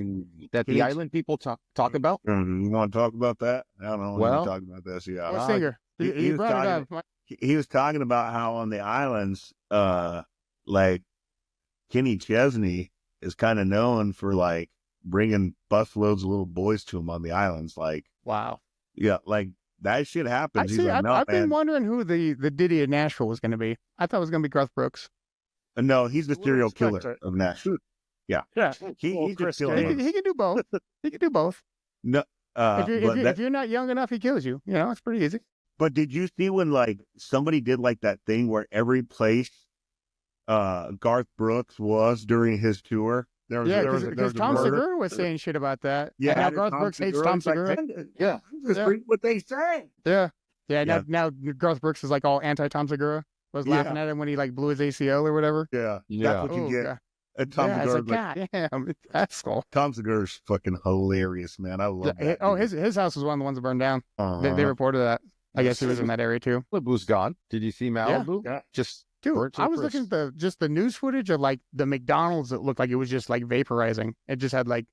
that the He- island people talk about. You want to talk about that? I don't know. Well, Talk about this. Yeah. What Uh, singer? he- You he was brought it talking- up. He was talking about how on the islands, like Kenny Chesney is kind of known for like bringing busloads of little boys to him on the islands. Like, Wow. yeah, like that shit happens. He's like, no, I've been man. wondering who the Diddy of Nashville was going to be. I thought it was going to be Garth Brooks. No, he's the We'll serial expect killer it. of Nashville. Yeah. He's Well, just Chris killing He, Gaines. them. he can do both. He can do both. No, If but if you're not young enough, he kills you. You know, it's pretty easy. But did you see when like somebody did like that thing where every place Garth Brooks was during his tour? There was, Yeah, there was a- there because was a Tom murder. Segura was saying shit about that. Yeah, and now and Garth Tom Brooks hates Segura Tom was like, Segura. yeah, just Yeah. read what they say. Yeah. Yeah, Yeah. now Garth Brooks is like all anti-Tom Segura. Was Yeah. laughing at him when he like blew his ACL or whatever. Yeah, Yeah. that's what you Oh, get. God. And Tom Yeah, it's Segura, like, God damn, it's asshole. Tom Segura's fucking hilarious, man. I love that. Oh, dude. his house was one of the ones that burned down. They Uh-huh. reported that. I guess he was in that area too. Malibu's gone. Did you see Malibu? Yeah. Just Dude, burnt to I a was looking crisp. at the news footage of like the McDonald's that looked like it was just like vaporizing. It just had like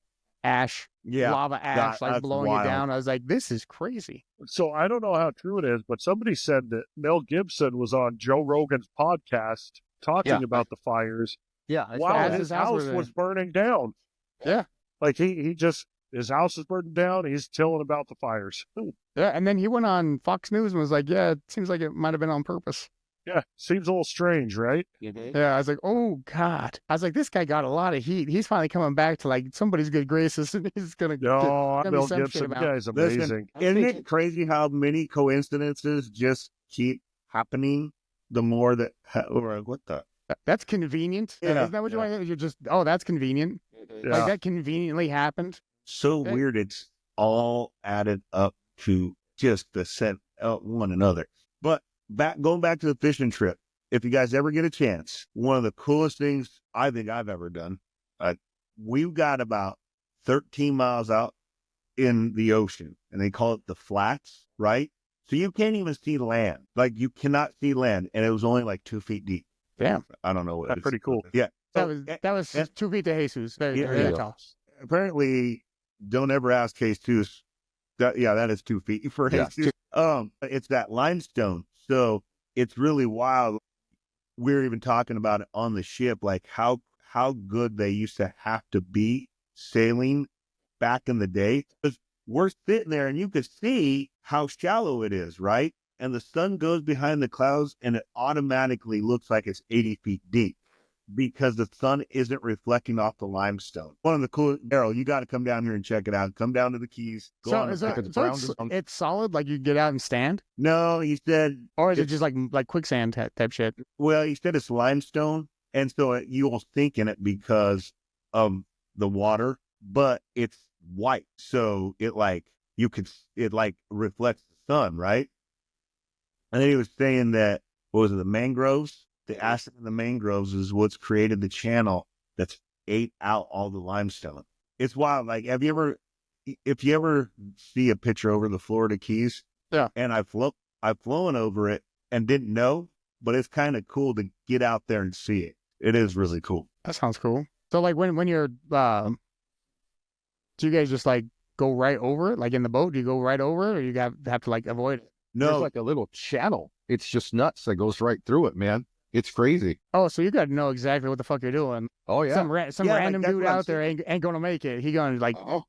ash, Yeah, lava ash, like that's blowing wild. it down. I was like, this is crazy. So I don't know how true it is, but somebody said that Mel Gibson was on Joe Rogan's podcast talking Yeah. about the fires Yeah. while As his his house house was was burning down. Yeah. Like he just, his house is burning down. He's telling about the fires. Yeah, and then he went on Fox News and was like, yeah, it seems like it might have been on purpose. Yeah. Seems a little strange, right? Yeah, I was like, oh God. I was like, this guy got a lot of heat. He's finally coming back to like somebody's good graces and he's gonna No, gonna be Mel some shit Gibson, the about it. guy's Listen, amazing. Isn't it crazy how many coincidences just keep happening? The more that, or what the? That's convenient. Yeah, Isn't that what you want? You're just, oh, that's convenient. Yeah. Like that conveniently happened. So Yeah. weird. It's all added up to just the set of one another. But going back to the fishing trip, if you guys ever get a chance, one of the coolest things I think I've ever done, we've got about 13 miles out in the ocean and they call it the flats, right? So you can't even see land. Like you cannot see land. And it was only like 2 feet deep. Damn. I don't know what That's it's- pretty cool. Yeah. That So, was a- that was and- 2 feet to Jesus. Very, Yeah, very yeah. tall. apparently don't ever ask Jesus. That is 2 feet for Yeah. Jesus. It's that limestone. So it's really wild. We're even talking about it on the ship, like how good they used to have to be sailing back in the day. 'Cause we're sitting there and you could see how shallow it is, right? And the sun goes behind the clouds and it automatically looks like it's 80 feet deep. because the sun isn't reflecting off the limestone. One of the cool, Daryl, you got to come down here and check it out. Come down to the Keys. Go So, on is a- that, if it's so brown it's, or something. it's solid, like you get out and stand, No, he said, or is it It's- just like quicksand type shit? well, he said it's limestone, and so you will sink in it because of the water, but it's white, so it reflects the sun, right? And then he was saying that, what was it, the mangroves? The acid in the mangroves is what's created the channel that's ate out all the limestone. It's wild. Like, if you ever see a picture over the Florida Keys, Yeah. and I've flown over it and didn't know, but it's kind of cool to get out there and see it. It is really cool. That sounds cool. So like when you're, do you guys just like go right over it? Like in the boat, do you go right over it, or you have to like avoid it? There's No, like a little channel. It's just nuts that goes right through it, man. It's crazy. Oh, so you got to know exactly what the fuck you're doing. Oh yeah. Some Yeah, like, random that's dude what I'm out there ain't gonna make it. He gonna like Oh,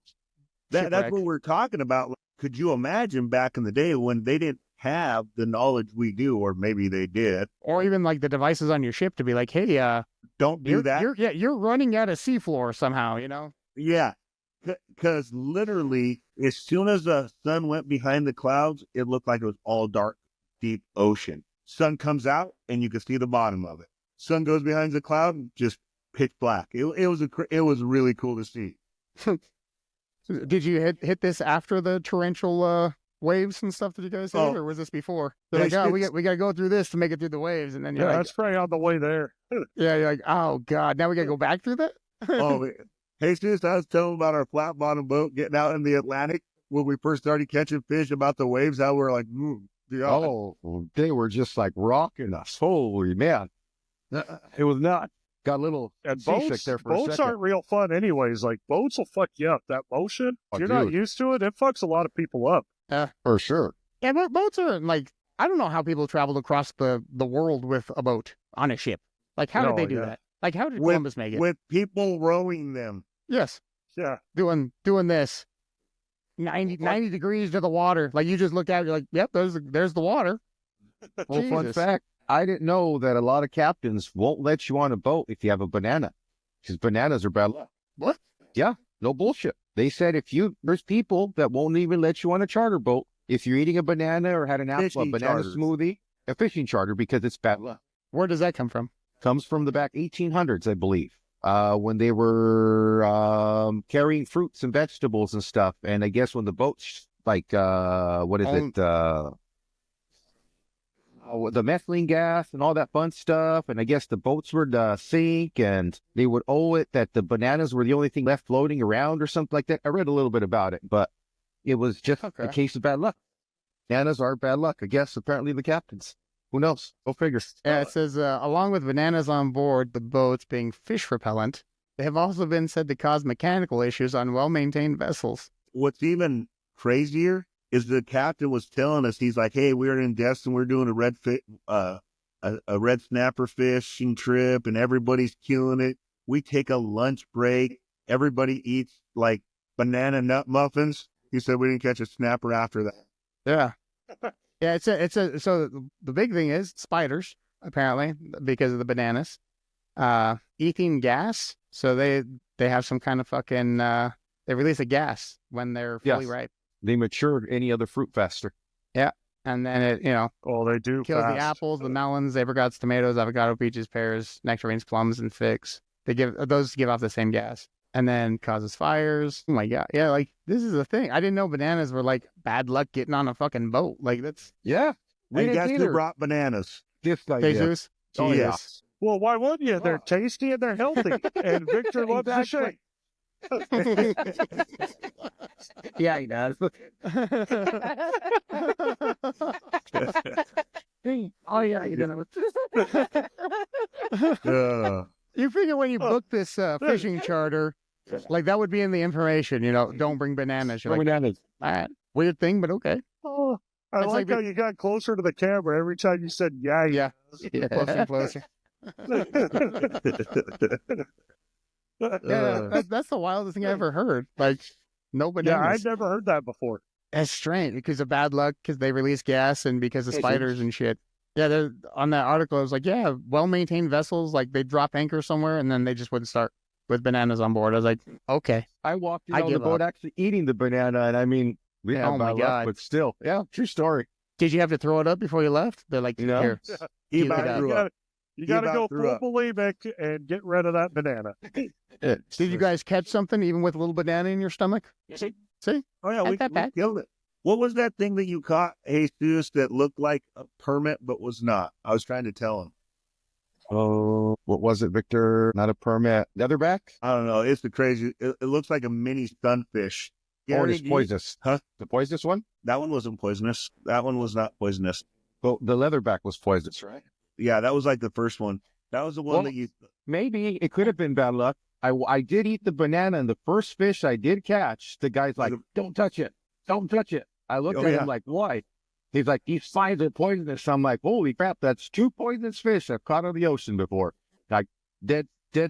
that's shipwreck. what we're talking about. Like, could you imagine back in the day when they didn't have the knowledge we do, or maybe they did? Or even like the devices on your ship to be like, hey, Don't do you're, that. you're running out of seafloor somehow, Yeah, because literally, as soon as the sun went behind the clouds, it looked like it was all dark, deep ocean. Sun comes out, and you can see the bottom of it. Sun goes behind the cloud, just pitch black. It was really cool to see. Did you hit this after the torrential waves and stuff that you guys hit, Oh. or was this before? They're like, oh, we got to go through this to make it through the waves, and then you're Yeah, like, that's probably on the way there. yeah, you're like, oh god, now we got to go back through that. Oh, Jesus, I was telling about our flat bottom boat getting out in the Atlantic when we first started catching fish, about the waves, how we're like, yeah. oh, they were just like rocking us. Holy man. It was not. Got a little And seasick boats, there for a boats second. aren't real fun anyways. Like, boats will fuck you up. That motion, Oh, if you're not dude. used to it, it fucks a lot of people up. For sure. Yeah, but boats are like, I don't know how people traveled across the world with a boat on a ship. Like, how did No, they do yeah. that? Like, how did With- Columbus make it? With people rowing them. Yes, Yeah. doing this 90 degrees to the water. Like, you just look out, you're like, yep, there's the water. Well, fun Jesus. fact, I didn't know that a lot of captains won't let you on a boat if you have a banana, because bananas are bad luck. What? Yeah, no bullshit. They said there's people that won't even let you on a charter boat if you're eating a banana or had a Fishing banana charters. smoothie, a fishing charter, because it's bad luck. Where does that come from? Comes from the back 1800s, I believe, when they were carrying fruits and vegetables and stuff. And I guess when the boats, like, what is it? The methane gas and all that fun stuff. And I guess the boats were to sink, and they would owe it that the bananas were the only thing left floating around or something like that. I read a little bit about it, but it was just Okay. a case of bad luck. Bananas are bad luck, I guess, apparently the captains. Who knows? Go figure. Yeah, it says, along with bananas on board the boats being fish repellent, they have also been said to cause mechanical issues on well-maintained vessels. What's even crazier is the captain was telling us, he's like, hey, we're in Destin, we're doing a red snapper fishing trip, and everybody's killing it. We take a lunch break. Everybody eats like banana nut muffins. He said we didn't catch a snapper after that. Yeah. Yeah, so the big thing is spiders, apparently, because of the bananas. Ethane gas. So they have some kind of fucking, they release a gas when they're fully Yes. ripe. They matured any other fruit faster. And then it, Oh, they do. kills fast. the apples, the melons, apricots, tomatoes, avocado, peaches, pears, nectarines, plums, and figs. Those give off the same gas, and then causes fires. Oh my god, yeah, like this is the thing. I didn't know bananas were like bad luck getting on a fucking boat. Like that's Yeah. We And guess didn't who either. brought bananas? This idea. Jesus. Oh, yeah. Jesus. Well, why wouldn't you? They're tasty and they're healthy. And Victor loves the shake. Yeah, he does. Oh yeah, you know. You figure when you book this fishing charter, like that would be in the information, don't bring bananas. You're like, all right, weird thing, but okay. Oh, I It's like like how you got closer to the camera every time you said yeah. Yeah. Closer and closer. Yeah, that's the wildest thing I ever heard. Like, no Yeah, bananas. I'd never heard that before. That's strange because of bad luck, because they release gas and because of spiders and shit. Yeah, on that article, it was like, yeah, well-maintained vessels, like they drop anchor somewhere and then they just wouldn't start with bananas on board. I was like, okay. I walked in I on the give boat up. actually eating the banana, and I mean, we had Oh my bad luck, God. but still, yeah, true story. Did you have to throw it up before you left? They're like, You know? here. He Puke it about out. threw up. You He got to about go threw up. full bulimic and get rid of that banana. Did you guys catch something even with a little banana in your stomach? See? Oh yeah, Not we that bad. killed it. What was that thing that you caught, Jesus, that looked like a permit but was not? I was trying to tell him. Oh, what was it, Victor? Not a permit. Leatherback? I don't know. It's the crazy. It looks like a mini sunfish. Oh, Gary, it's poisonous. Huh? The poisonous one? That one wasn't poisonous. That one was not poisonous. Well, the leatherback was poisonous, right? Yeah, that was like the first one. That was the one Well, that you. Maybe it could have been bad luck. I did eat the banana, and the first fish I did catch, the guy's like, don't touch it. Don't touch it. I looked Oh, at yeah. him like, why? He's like, these signs are poisonous. I'm like, holy crap, that's 2 poisonous fish I've caught in the ocean before. Like, dead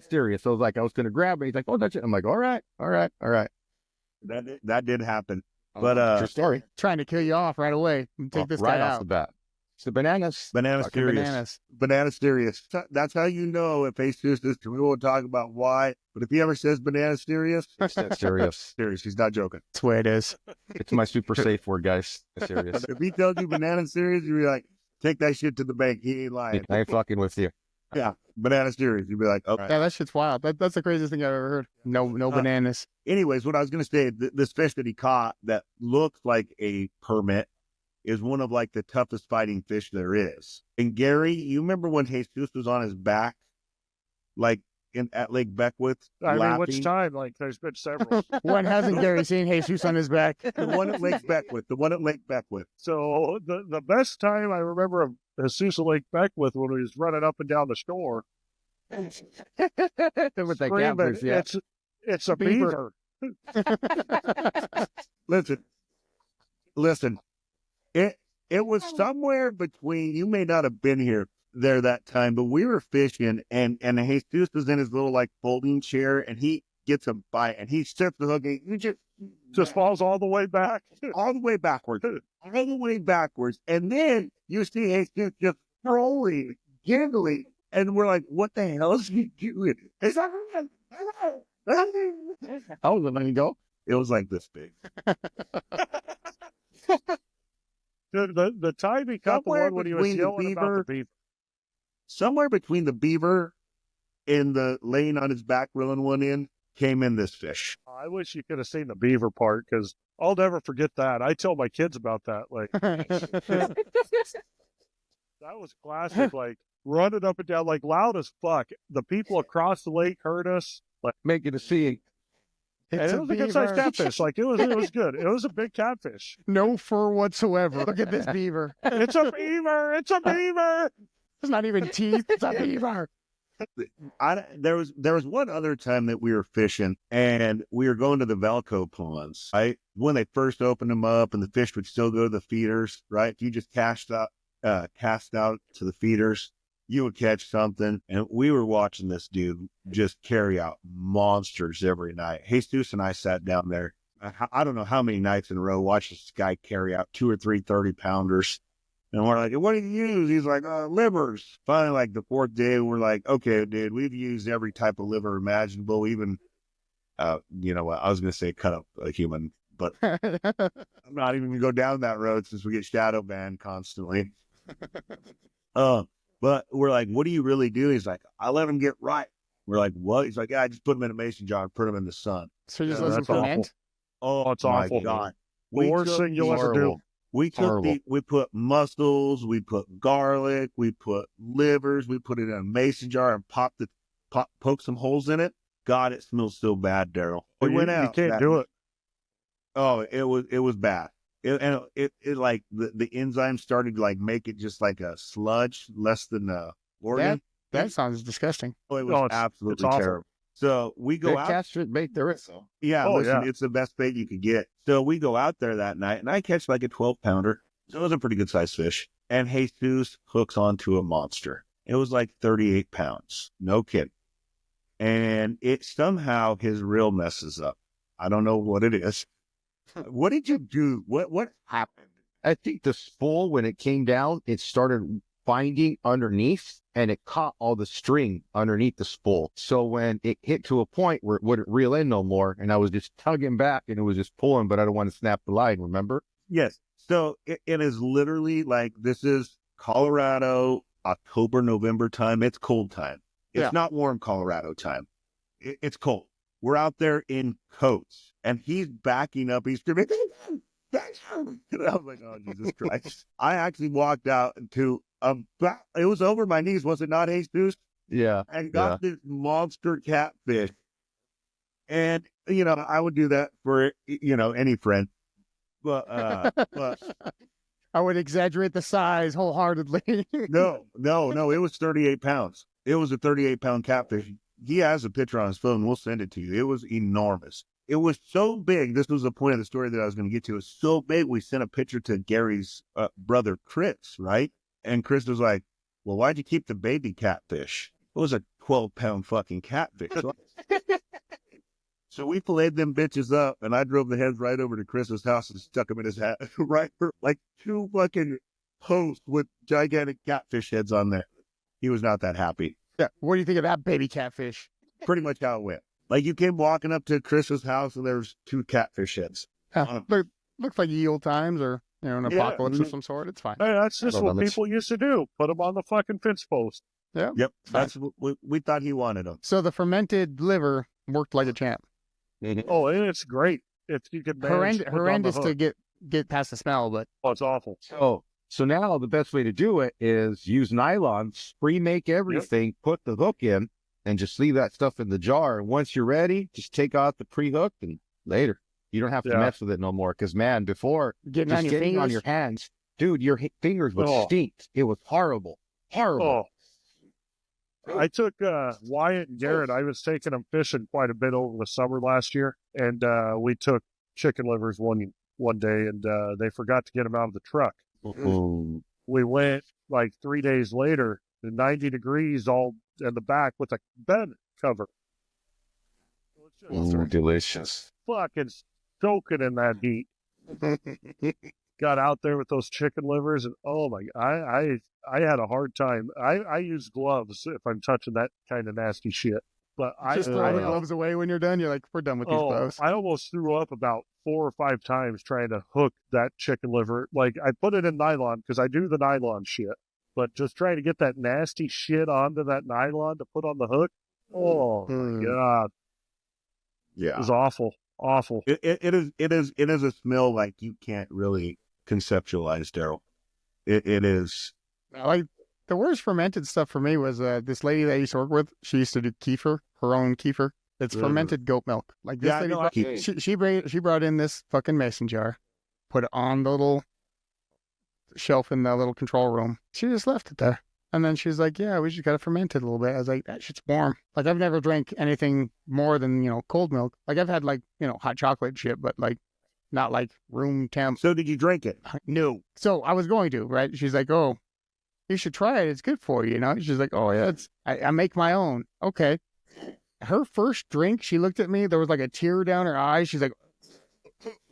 serious. So I was like, I was going to grab it. He's like, oh, that's it. I'm like, all right. That did happen. But, true story. Trying to kill you off right away. Take this right guy off out. the bat. It's the bananas. Banana Fucking serious. bananas. Banana serious. That's how you know if Jesus is. We won't talk about why, but if he ever says banana serious, It's that serious. serious. He's not joking. That's the way it is. It's my super safe word, guys. Serious. If he tells you banana serious, you'll be like, take that shit to the bank. He ain't lying. I ain't fucking with you. Yeah, banana serious. You'll be like, okay. Yeah, that shit's wild. That's the craziest thing I've ever heard. No bananas. Anyways, what I was going to say, this fish that he caught that looks like a permit is one of like the toughest fighting fish there is. And Gary, you remember when Jesus was on his back, like at Lake Beckwith, I mean, which laughing? time? Like, there's been several. When hasn't Gary seen Jesus on his back? The one at Lake Beckwith. The one at Lake Beckwith. So the best time I remember of Jesus Lake Beckwith when he was running up and down the shore, With the screaming, campers, yeah. it's a Beaver. beaver. Listen. It was somewhere between. You may not have been there that time, but we were fishing, and Jesus was in his little like folding chair, and he gets a bite, and he sets the hook, and he Just falls all the way back. all the way backwards, and then you see Jesus just rolling, giggling, and we're like, "What the hell is he doing?" It's like, Oh, let me go. it was like this big. The time he caught the Somewhere one when he was between the yelling about the beaver. Somewhere between the beaver and the laying on his back, reeling one in, came in this fish. I wish you could have seen the beaver part because I'll never forget that. I tell my kids about that. Like, that was classic. Like, running up and down, like, loud as fuck. The people across the lake heard us. Like, Making a scene. and It's it a was a good sized beaver. catfish. Like, it was good. It was a big catfish. No fur whatsoever. Look at this beaver. It's a beaver. It's a beaver. It's not even teeth. It's a beaver. There was one other time that we were fishing and we were going to the Velcro ponds, right? When they first opened them up and the fish would still go to the feeders, right? If you just cast out to the feeders, you would catch something. And we were watching this dude just carry out monsters every night. Jesus and I sat down there. I don't know how many nights in a row, watched this guy carry out 2 or 3 30-pounders. And we're like, what do you use? He's like, livers. Finally, like the 4th day, we're like, okay, dude, we've used every type of liver imaginable, even, you know what, I was going to say cut up a human, but I'm not even going to go down that road since we get shadow banned constantly. But we're like, what do you really do? He's like, I let him get right. We're like, what? He's like, yeah, I just put him in a mason jar and put him in the sun. So he just Yeah, lets him that's awful. ferment? Oh, It's my awful. God. The worst took thing you'll ever do. horrible. We took Horrible. we put mussels, we put garlic, we put livers, we put it in a mason jar and poke some holes in it. God, it smells so bad, Daryl. Well, We went you out. can't do it. Oh, it was bad. It like the enzymes started to like make it just like a sludge, less than organ. That sounds disgusting. Oh, it was No, it's absolutely awful. terrible. So we go Good out. catch should make there is. So. Yeah, Oh, listen, yeah. it's the best bait you could get. So we go out there that night, and I catch like a 12-pounder. So it was a pretty good sized fish. And Jesus hooks onto a monster. It was like 38 pounds. No kidding. And it somehow his reel messes up. I don't know what it is. What did you do? What happened? I think the spool, when it came down, it started binding underneath, and it caught all the string underneath the spool. So when it hit to a point where it wouldn't reel in no more, and I was just tugging back and it was just pulling, but I don't want to snap the line, remember? Yes. So it is literally like, this is Colorado, October, November time. It's cold time. It's not warm Colorado time. It's cold. We're out there in coats, and he's backing up. He's screaming, and I was like, oh, Jesus Christ. I actually walked out to, it was over my knees, was it not, Jesus? Yeah. And got this monster catfish. And, you know, I would do that for, you know, any friend. But I would exaggerate the size wholeheartedly. no, it was 38 pounds. It was a 38-pound catfish. He has a picture on his phone. We'll send it to you. It was enormous. It was so big. This was the point of the story that I was going to get to. It was so big, we sent a picture to Gary's brother, Chris, right? And Chris was like, well, why'd you keep the baby catfish? It was a 12-pound fucking catfish. So we filleted them bitches up, and I drove the heads right over to Chris's house and stuck them in his hat, right? Like 2 fucking posts with gigantic catfish heads on there. He was not that happy. Yeah. What do you think of that baby catfish? Pretty much how it went. Like, you came walking up to Chris's house, and there was 2 catfish heads. Looks like ye old times, or you know, an apocalypse of some sort. It's fine. Hey, that's just what people used to do. Put them on the fucking fence post. Yeah. Yep. That's what we thought he wanted them. So the fermented liver worked like a champ. Oh, and it's great. If you can manage to put it on the Horrendous hook. to get past the smell, but Oh, it's awful. So now the best way to do it is use nylons, pre-make everything, put the hook in, and just leave that stuff in the jar. And once you're ready, just take out the pre-hook, and later. You don't have to mess with it no more. Because, man, before, getting just getting on your hands, dude, your fingers would stink. It was horrible. Horrible. I took Wyatt and Garrett. I was taking them fishing quite a bit over the summer last year, and we took chicken livers one day, and they forgot to get them out of the truck. We went like 3 days later, 90 degrees all in the back with a bed cover. Delicious. Fucking soaking in that heat. Got out there with those chicken livers, and oh my, I had a hard time. I use gloves if I'm touching that kind of nasty shit. But just throw the gloves away when you're done. You're like, we're done with these gloves. I almost threw up about 4 or 5 times trying to hook that chicken liver. Like, I put it in nylon because I do the nylon shit. But just trying to get that nasty shit onto that nylon to put on the hook. Oh my God. Yeah. It was awful. Awful. It is a smell like you can't really conceptualize, Daryl. It is. Like, the worst fermented stuff for me was this lady that I used to work with. She used to do kefir, her own kefir. It's fermented goat milk. Like, this lady, she brought in this fucking mason jar, put it on the little shelf in the little control room. She just left it there. And then she's like, yeah, we just got to ferment it a little bit. I was like, that shit's warm. Like, I've never drank anything more than, you know, cold milk. Like, I've had, like, you know, hot chocolate shit, but, like, not, like, room temp. So did you drink it? No. So I was going to, right? She's like, oh, you should try it. It's good for you, you know? She's like, oh, yeah, I make my own. Okay. Her first drink, she looked at me. There was, like, a tear down her eye. She's like,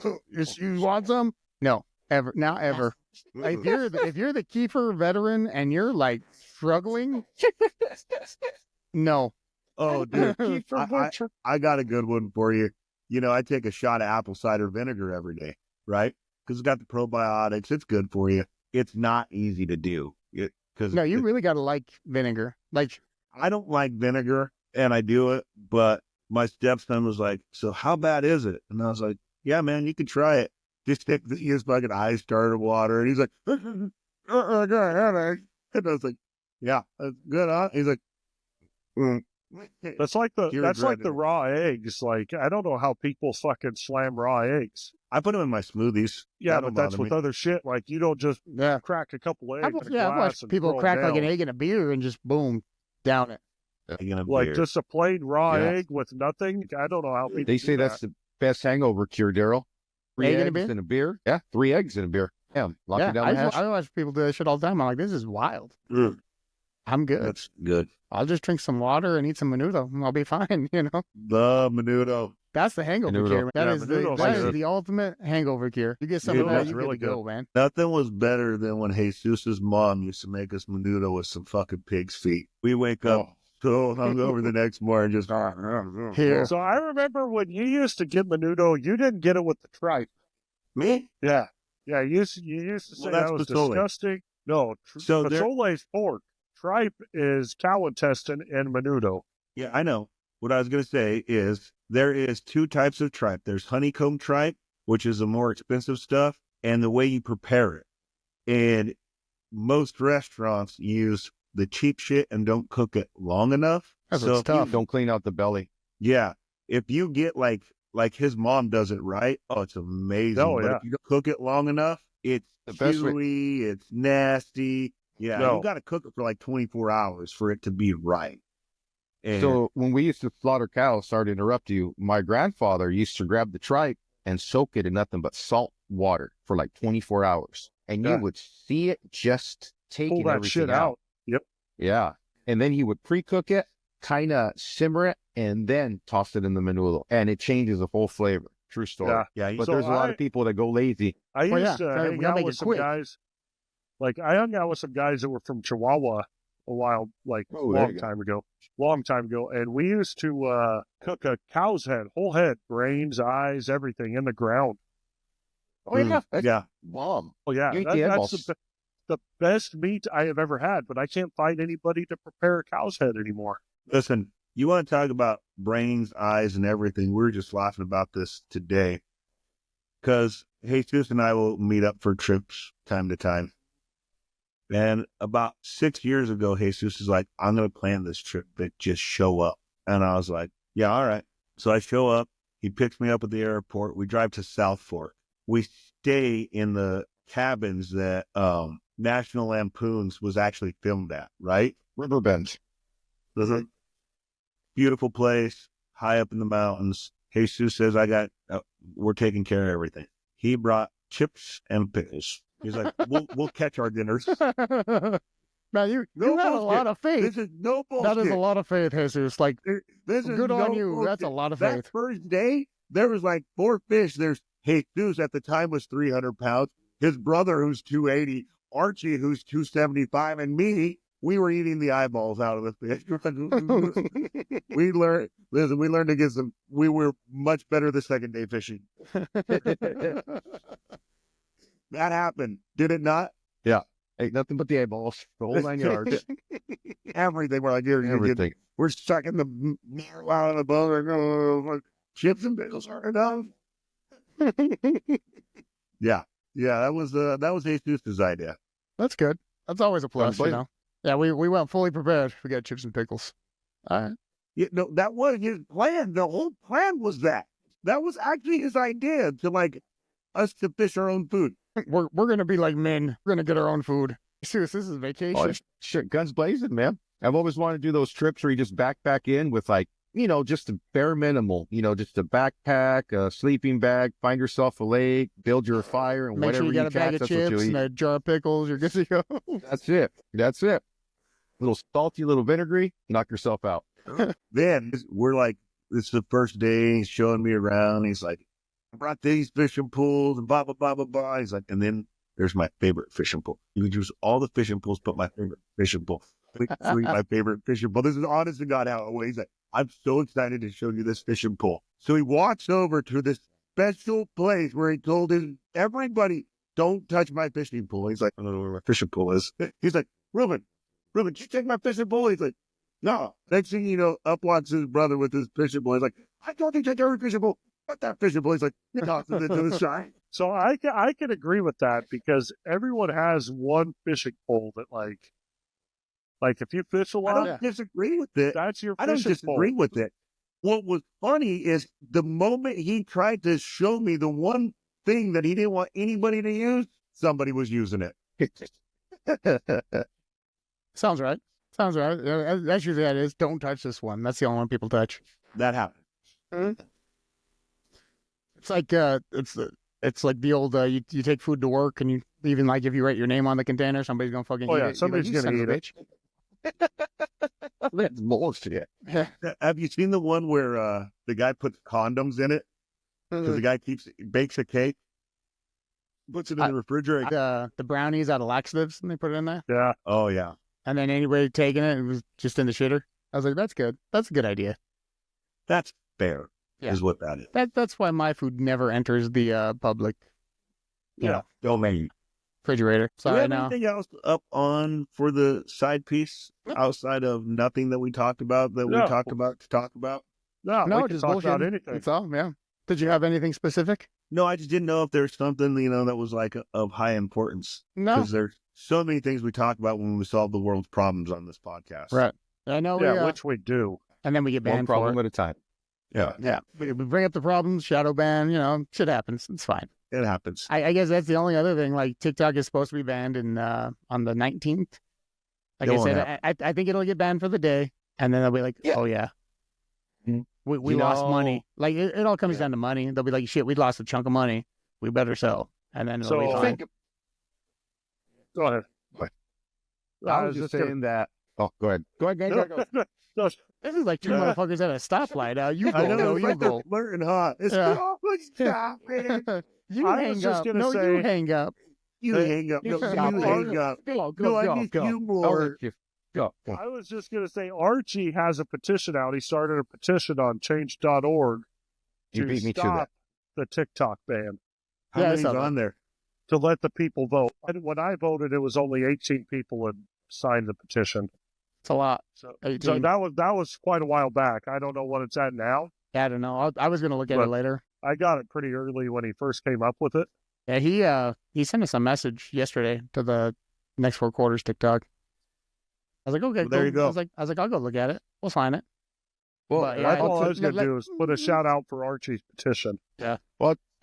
you want some? No, ever. Not ever. Like, if you're the kefir veteran and you're like struggling, no. Oh, dude, I got a good one for you. You know, I take a shot of apple cider vinegar every day, right? Because it's got the probiotics. It's good for you. It's not easy to do. No, you really got to like vinegar. Like, I don't like vinegar, and I do it, but my stepson was like, so how bad is it? And I was like, yeah, man, you can try it. Just take his fucking eyes started water, and he's like, and I was like, yeah, that's good, huh? He's like, That's like the raw eggs. Like, I don't know how people fucking slam raw eggs. I put them in my smoothies. Yeah, but that's with other shit. Like, you don't just crack a couple eggs in a glass. I've watched people crack like an egg in a beer and just boom, down it. Like just a plain raw egg with nothing. I don't know how people. They say that's the best hangover cure, Daryl. 3 eggs in a beer. Yeah, 3 eggs in a beer. Yeah, down the hash. I watch people do that shit all the time. I'm like, this is wild. I'm good. That's good. I'll just drink some water and eat some menudo, and I'll be fine. You know. The menudo. That's the hangover Menudo. cure. That Yeah, is menudo's the ultimate hangover cure. You get some of Menudo's that, you really get to go, good. man. Nothing was better than when Jesus' mom used to make us menudo with some fucking pig's feet. We wake up so hungover the next morning, just Here. So I remember when you used to get menudo, you didn't get it with the tripe. Me? Yeah. Yeah, you used to say Well, that's that was pozole. disgusting. No, So there- pozole is pork. Tripe is cow intestine and menudo. Yeah, I know. What I was going to say is there is two types of tripe. There's honeycomb tripe, which is the more expensive stuff, and the way you prepare it. And most restaurants use the cheap shit and don't cook it long enough. That's so what's if you- tough. Don't clean out the belly. Yeah. If you get like his mom does it right, oh, it's amazing. Oh, but yeah. if you don't cook it long enough, it's The best way- chewy, it's nasty. Yeah, No. you got to cook it for like 24 hours for it to be right. And So when we used to slaughter cows, sorry to interrupt you, my grandfather used to grab the tripe and soak it in nothing but salt water for like 24 hours. And Yeah. you would see it just taking Pull that everything shit out. Yep. Yeah. And then he would pre-cook it, kind of simmer it, and then toss it in the menudo. And it changes the whole flavor. True story. Yeah. yeah, But So there's a lot I- of people that go lazy. I Well, used yeah, to gotta- hang gotta out make with it some quick. guys. Like I hung out with some guys that were from Chihuahua a while, like Oh, there you long time ago, and we used to cook a cow's head, whole head, brains, eyes, everything in the ground. Oh, yeah. That's yeah. bomb. Oh yeah, You ate that- the that's eyeballs. the best meat I have ever had. But I can't find anybody to prepare a cow's head anymore. Listen, you want to talk about brains, eyes, and everything. We were just laughing about this today because Jesus and I will meet up for trips time to time. And about 6 years ago, Jesus is like, I'm going to plan this trip, but just show up. And I was like, yeah, all right. So I show up. He picks me up at the airport. We drive to South Fork. We stay in the cabins that National Lampoon's was actually filmed at, right? Riverbend. Beautiful place, high up in the mountains. Jesus says, we're taking care of everything. He brought chips and pickles. He's like, we'll catch our dinners. Man, you No have a bullshit. lot of faith. This is no bullshit. That is a lot of faith, Jesus. Like, This is good on no you. bullshit. That's a lot of That faith. first day, there was like 4 fish. There's Jesus at the time was 300 pounds. His brother, who's 280, Archie, who's 275, and me, we were eating the eyeballs out of the fish. we learned to get some, we were much better the second day fishing. That happened. Did it not? Ain't nothing but the eyeballs. The whole 9 yards. Everything. We're like, here, Everything. we're sucking the marrow out of the bone. Like, chips and pickles aren't enough. Yeah. Yeah, that was Jesus' idea. That's good. That's always a plus, you Sounds know. Yeah, we went fully prepared. We got chips and pickles. All right. Yeah, no, that was his plan. The whole plan was that. That was actually his idea to like us to fish our own food. We're gonna be like men. We're gonna get our own food. Serious, this is vacation. Oh, shit, guns blazing, man. I've always wanted to do those trips where you just backpack in with like, just a bare minimal, just a backpack, a sleeping bag, find yourself a lake, build your fire, and Make whatever sure you got a catch, bag of that's what chips you'll and eat. a jar of pickles. You're good to go. That's it. Little salty, little vinegary, knock yourself out. Then we're like, this is the first day. He's showing me around. He's like, I brought these fishing pools and blah, blah, blah, blah, blah. He's like, and then there's my favorite fishing pool. You could use all the fishing pools, but my favorite fishing pool. My favorite fishing pool. This is honest to God how it was. He's like, I'm so excited to show you this fishing pool. So he walks over to this special place where he told everybody, don't touch my fishing pool. He's like, I don't know where my fishing pool is. He's like, Ruben, did you take my fishing pool? He's like, no. Next thing you know, up walks his brother with his fishing pole. He's like, I don't think I every fishing pole. What that fishing pole? He's like, tosses it to the side. So I can agree with that because everyone has one fishing pole that like if you fish a I lot, don't disagree with it. that's your I don't fishing disagree pole. with it. What was funny is the moment he tried to show me the one thing that he didn't want anybody to use, somebody was using it. Sounds right. Sounds right. That's usually that is. Don't touch this one. That's the only one people touch. That happened. It's like it's like the old you take food to work and you even like if you write your name on the container, somebody's gonna fucking Oh eat yeah, it. somebody's You're like, gonna "You eat son of a it. That's bullshit. Have you seen the one where the guy puts condoms in it? Because the guy bakes a cake, puts it in the refrigerator. The brownies out of laxatives, and they put it in there. Yeah. Oh, yeah. And then anybody taking it, it was just in the shitter. I was like, that's good. That's a good idea. That's fair, Yeah. is what that is. That's why my food never enters the public Domain. refrigerator. Do we Sorry have now. anything else up on for the side piece outside of nothing that we talked about to talk about? No, No, we can just talk bullshit. about anything. That's all. Yeah. Did you have anything specific? No, I just didn't know if there's something, that was like of high importance. No. Because there's so many things we talk about when we solve the world's problems on this podcast. Right. I know. Yeah, which we do. and then we get One banned for problem it. at a time. Yeah, Yeah. We bring up the problems, shadow ban. Shit happens. It's fine. it happens. I guess that's the only other thing. Like TikTok is supposed to be banned on the 19th. Like It I won't said, I think it'll get banned for the day, and then they'll be like, oh yeah, Mm. we You lost know- money. Like it all comes down to money. They'll be like, shit, we lost a chunk of money. We better sell, and then it'll be So- fine. Go ahead. I was just saying that. Oh, go ahead. Go ahead. Go. No, This is like two motherfuckers at a stoplight. You I go, know, no, it's you like they're go. flirting hot. It's Yeah. stop it. You I was hang just up. gonna No, you say- hang up. You hang up. No, Yeah. you hang up. Go, No, I go, need go. you I'll more. let you go. I was just going to say Archie has a petition out. He started a petition on change.org You to beat me to stop the TikTok ban, How Yeah, I many's saw that. on there? to let the people vote. And when I voted, it was only 18 people had signed the petition. It's a lot. So 18. that was quite a while back. I don't know what it's at now. Yeah, I don't know. I was gonna look at it But- later. I got it pretty early when he first came up with it. Yeah, he sent us a message yesterday to the next 4 quarters TikTok. I was like, okay, Well, there cool. you go. I was like, I'll go look at it. We'll sign it. Well, But, yeah, That's I'll all I put- was going to let- do is put a shout out for Archie's petition.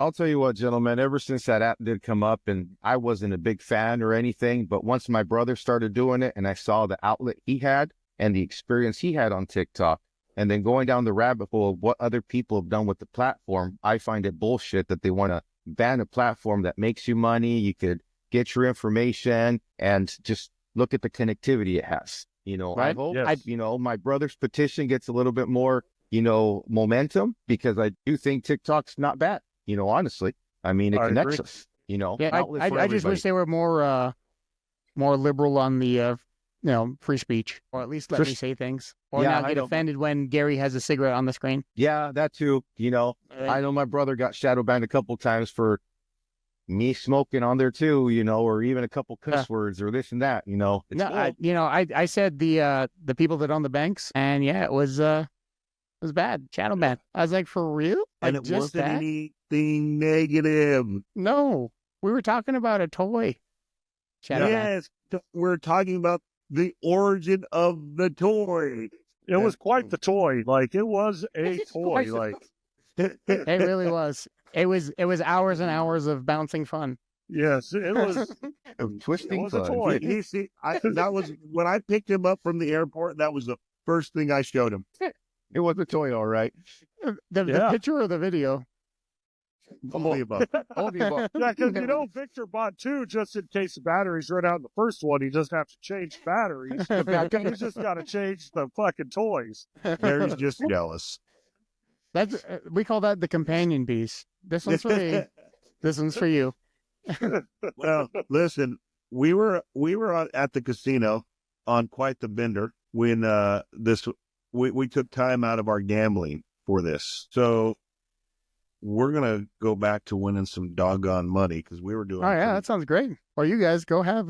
I'll tell you what, gentlemen, ever since that app did come up, and I wasn't a big fan or anything, but once my brother started doing it and I saw the outlet he had and the experience he had on TikTok, and then going down the rabbit hole of what other people have done with the platform, I find it bullshit that they want to ban a platform that makes you money. You could get your information and just look at the connectivity it has. I Right. hope, Yes. my brother's petition gets a little bit more, momentum, because I do think TikTok's not bad. Honestly, I mean, it I connects agree. us. Yeah, outlet for I just everybody. wish they were more liberal on the free speech, or at least let For me s- say things, or Yeah, not I get know. offended when Gary has a cigarette on the screen. Yeah, that too. I know my brother got shadow banned a couple times for me smoking on there too, or even a couple cuss words or this and that. It's No, cool. I said the people that own the banks, and yeah, it was bad. Shadow ban. I was like, for real? And Like, it just wasn't that? anything negative. No, we were talking about a toy. Shadow ban. Yes, we're talking about the origin of the toy. It was quite the toy. Like, it was a toy. Like, It really was. It was hours and hours of bouncing fun. yes, it was. Twisting It was a fun. toy. That was when I picked him up from the airport. That was the first thing I showed him. It was a toy, all right. The Yeah. picture or the video? All the above. All the above. Yeah, because Victor bought 2 just in case the batteries run out in the first one. He doesn't have to change batteries. He's just got to change the fucking toys. Gary's just jealous. That's we call that the companion piece. This one's for me. This one's for you. Well, listen, we were at the casino on quite the bender when we took time out of our gambling for this. So we're gonna go back to winning some doggone money because we were doing. Oh yeah, that sounds great. Well, you guys go have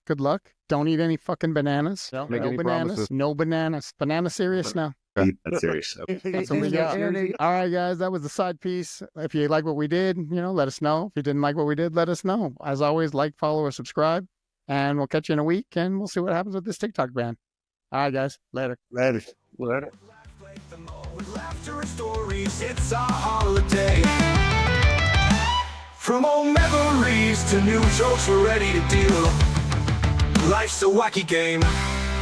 good luck. Don't eat any fucking bananas. Don't No make any bananas. promises. No bananas. Banana serious now. That's serious. That's what we got. All right, guys, that was the side piece. If you like what we did, let us know. If you didn't like what we did, let us know. As always, like, follow, or subscribe, and we'll catch you in a week, and we'll see what happens with this TikTok ban. All right, guys, later. Later. Later. With laughter and stories, it's our holiday. From old memories to new jokes, we're ready to deal. Life's a wacky game.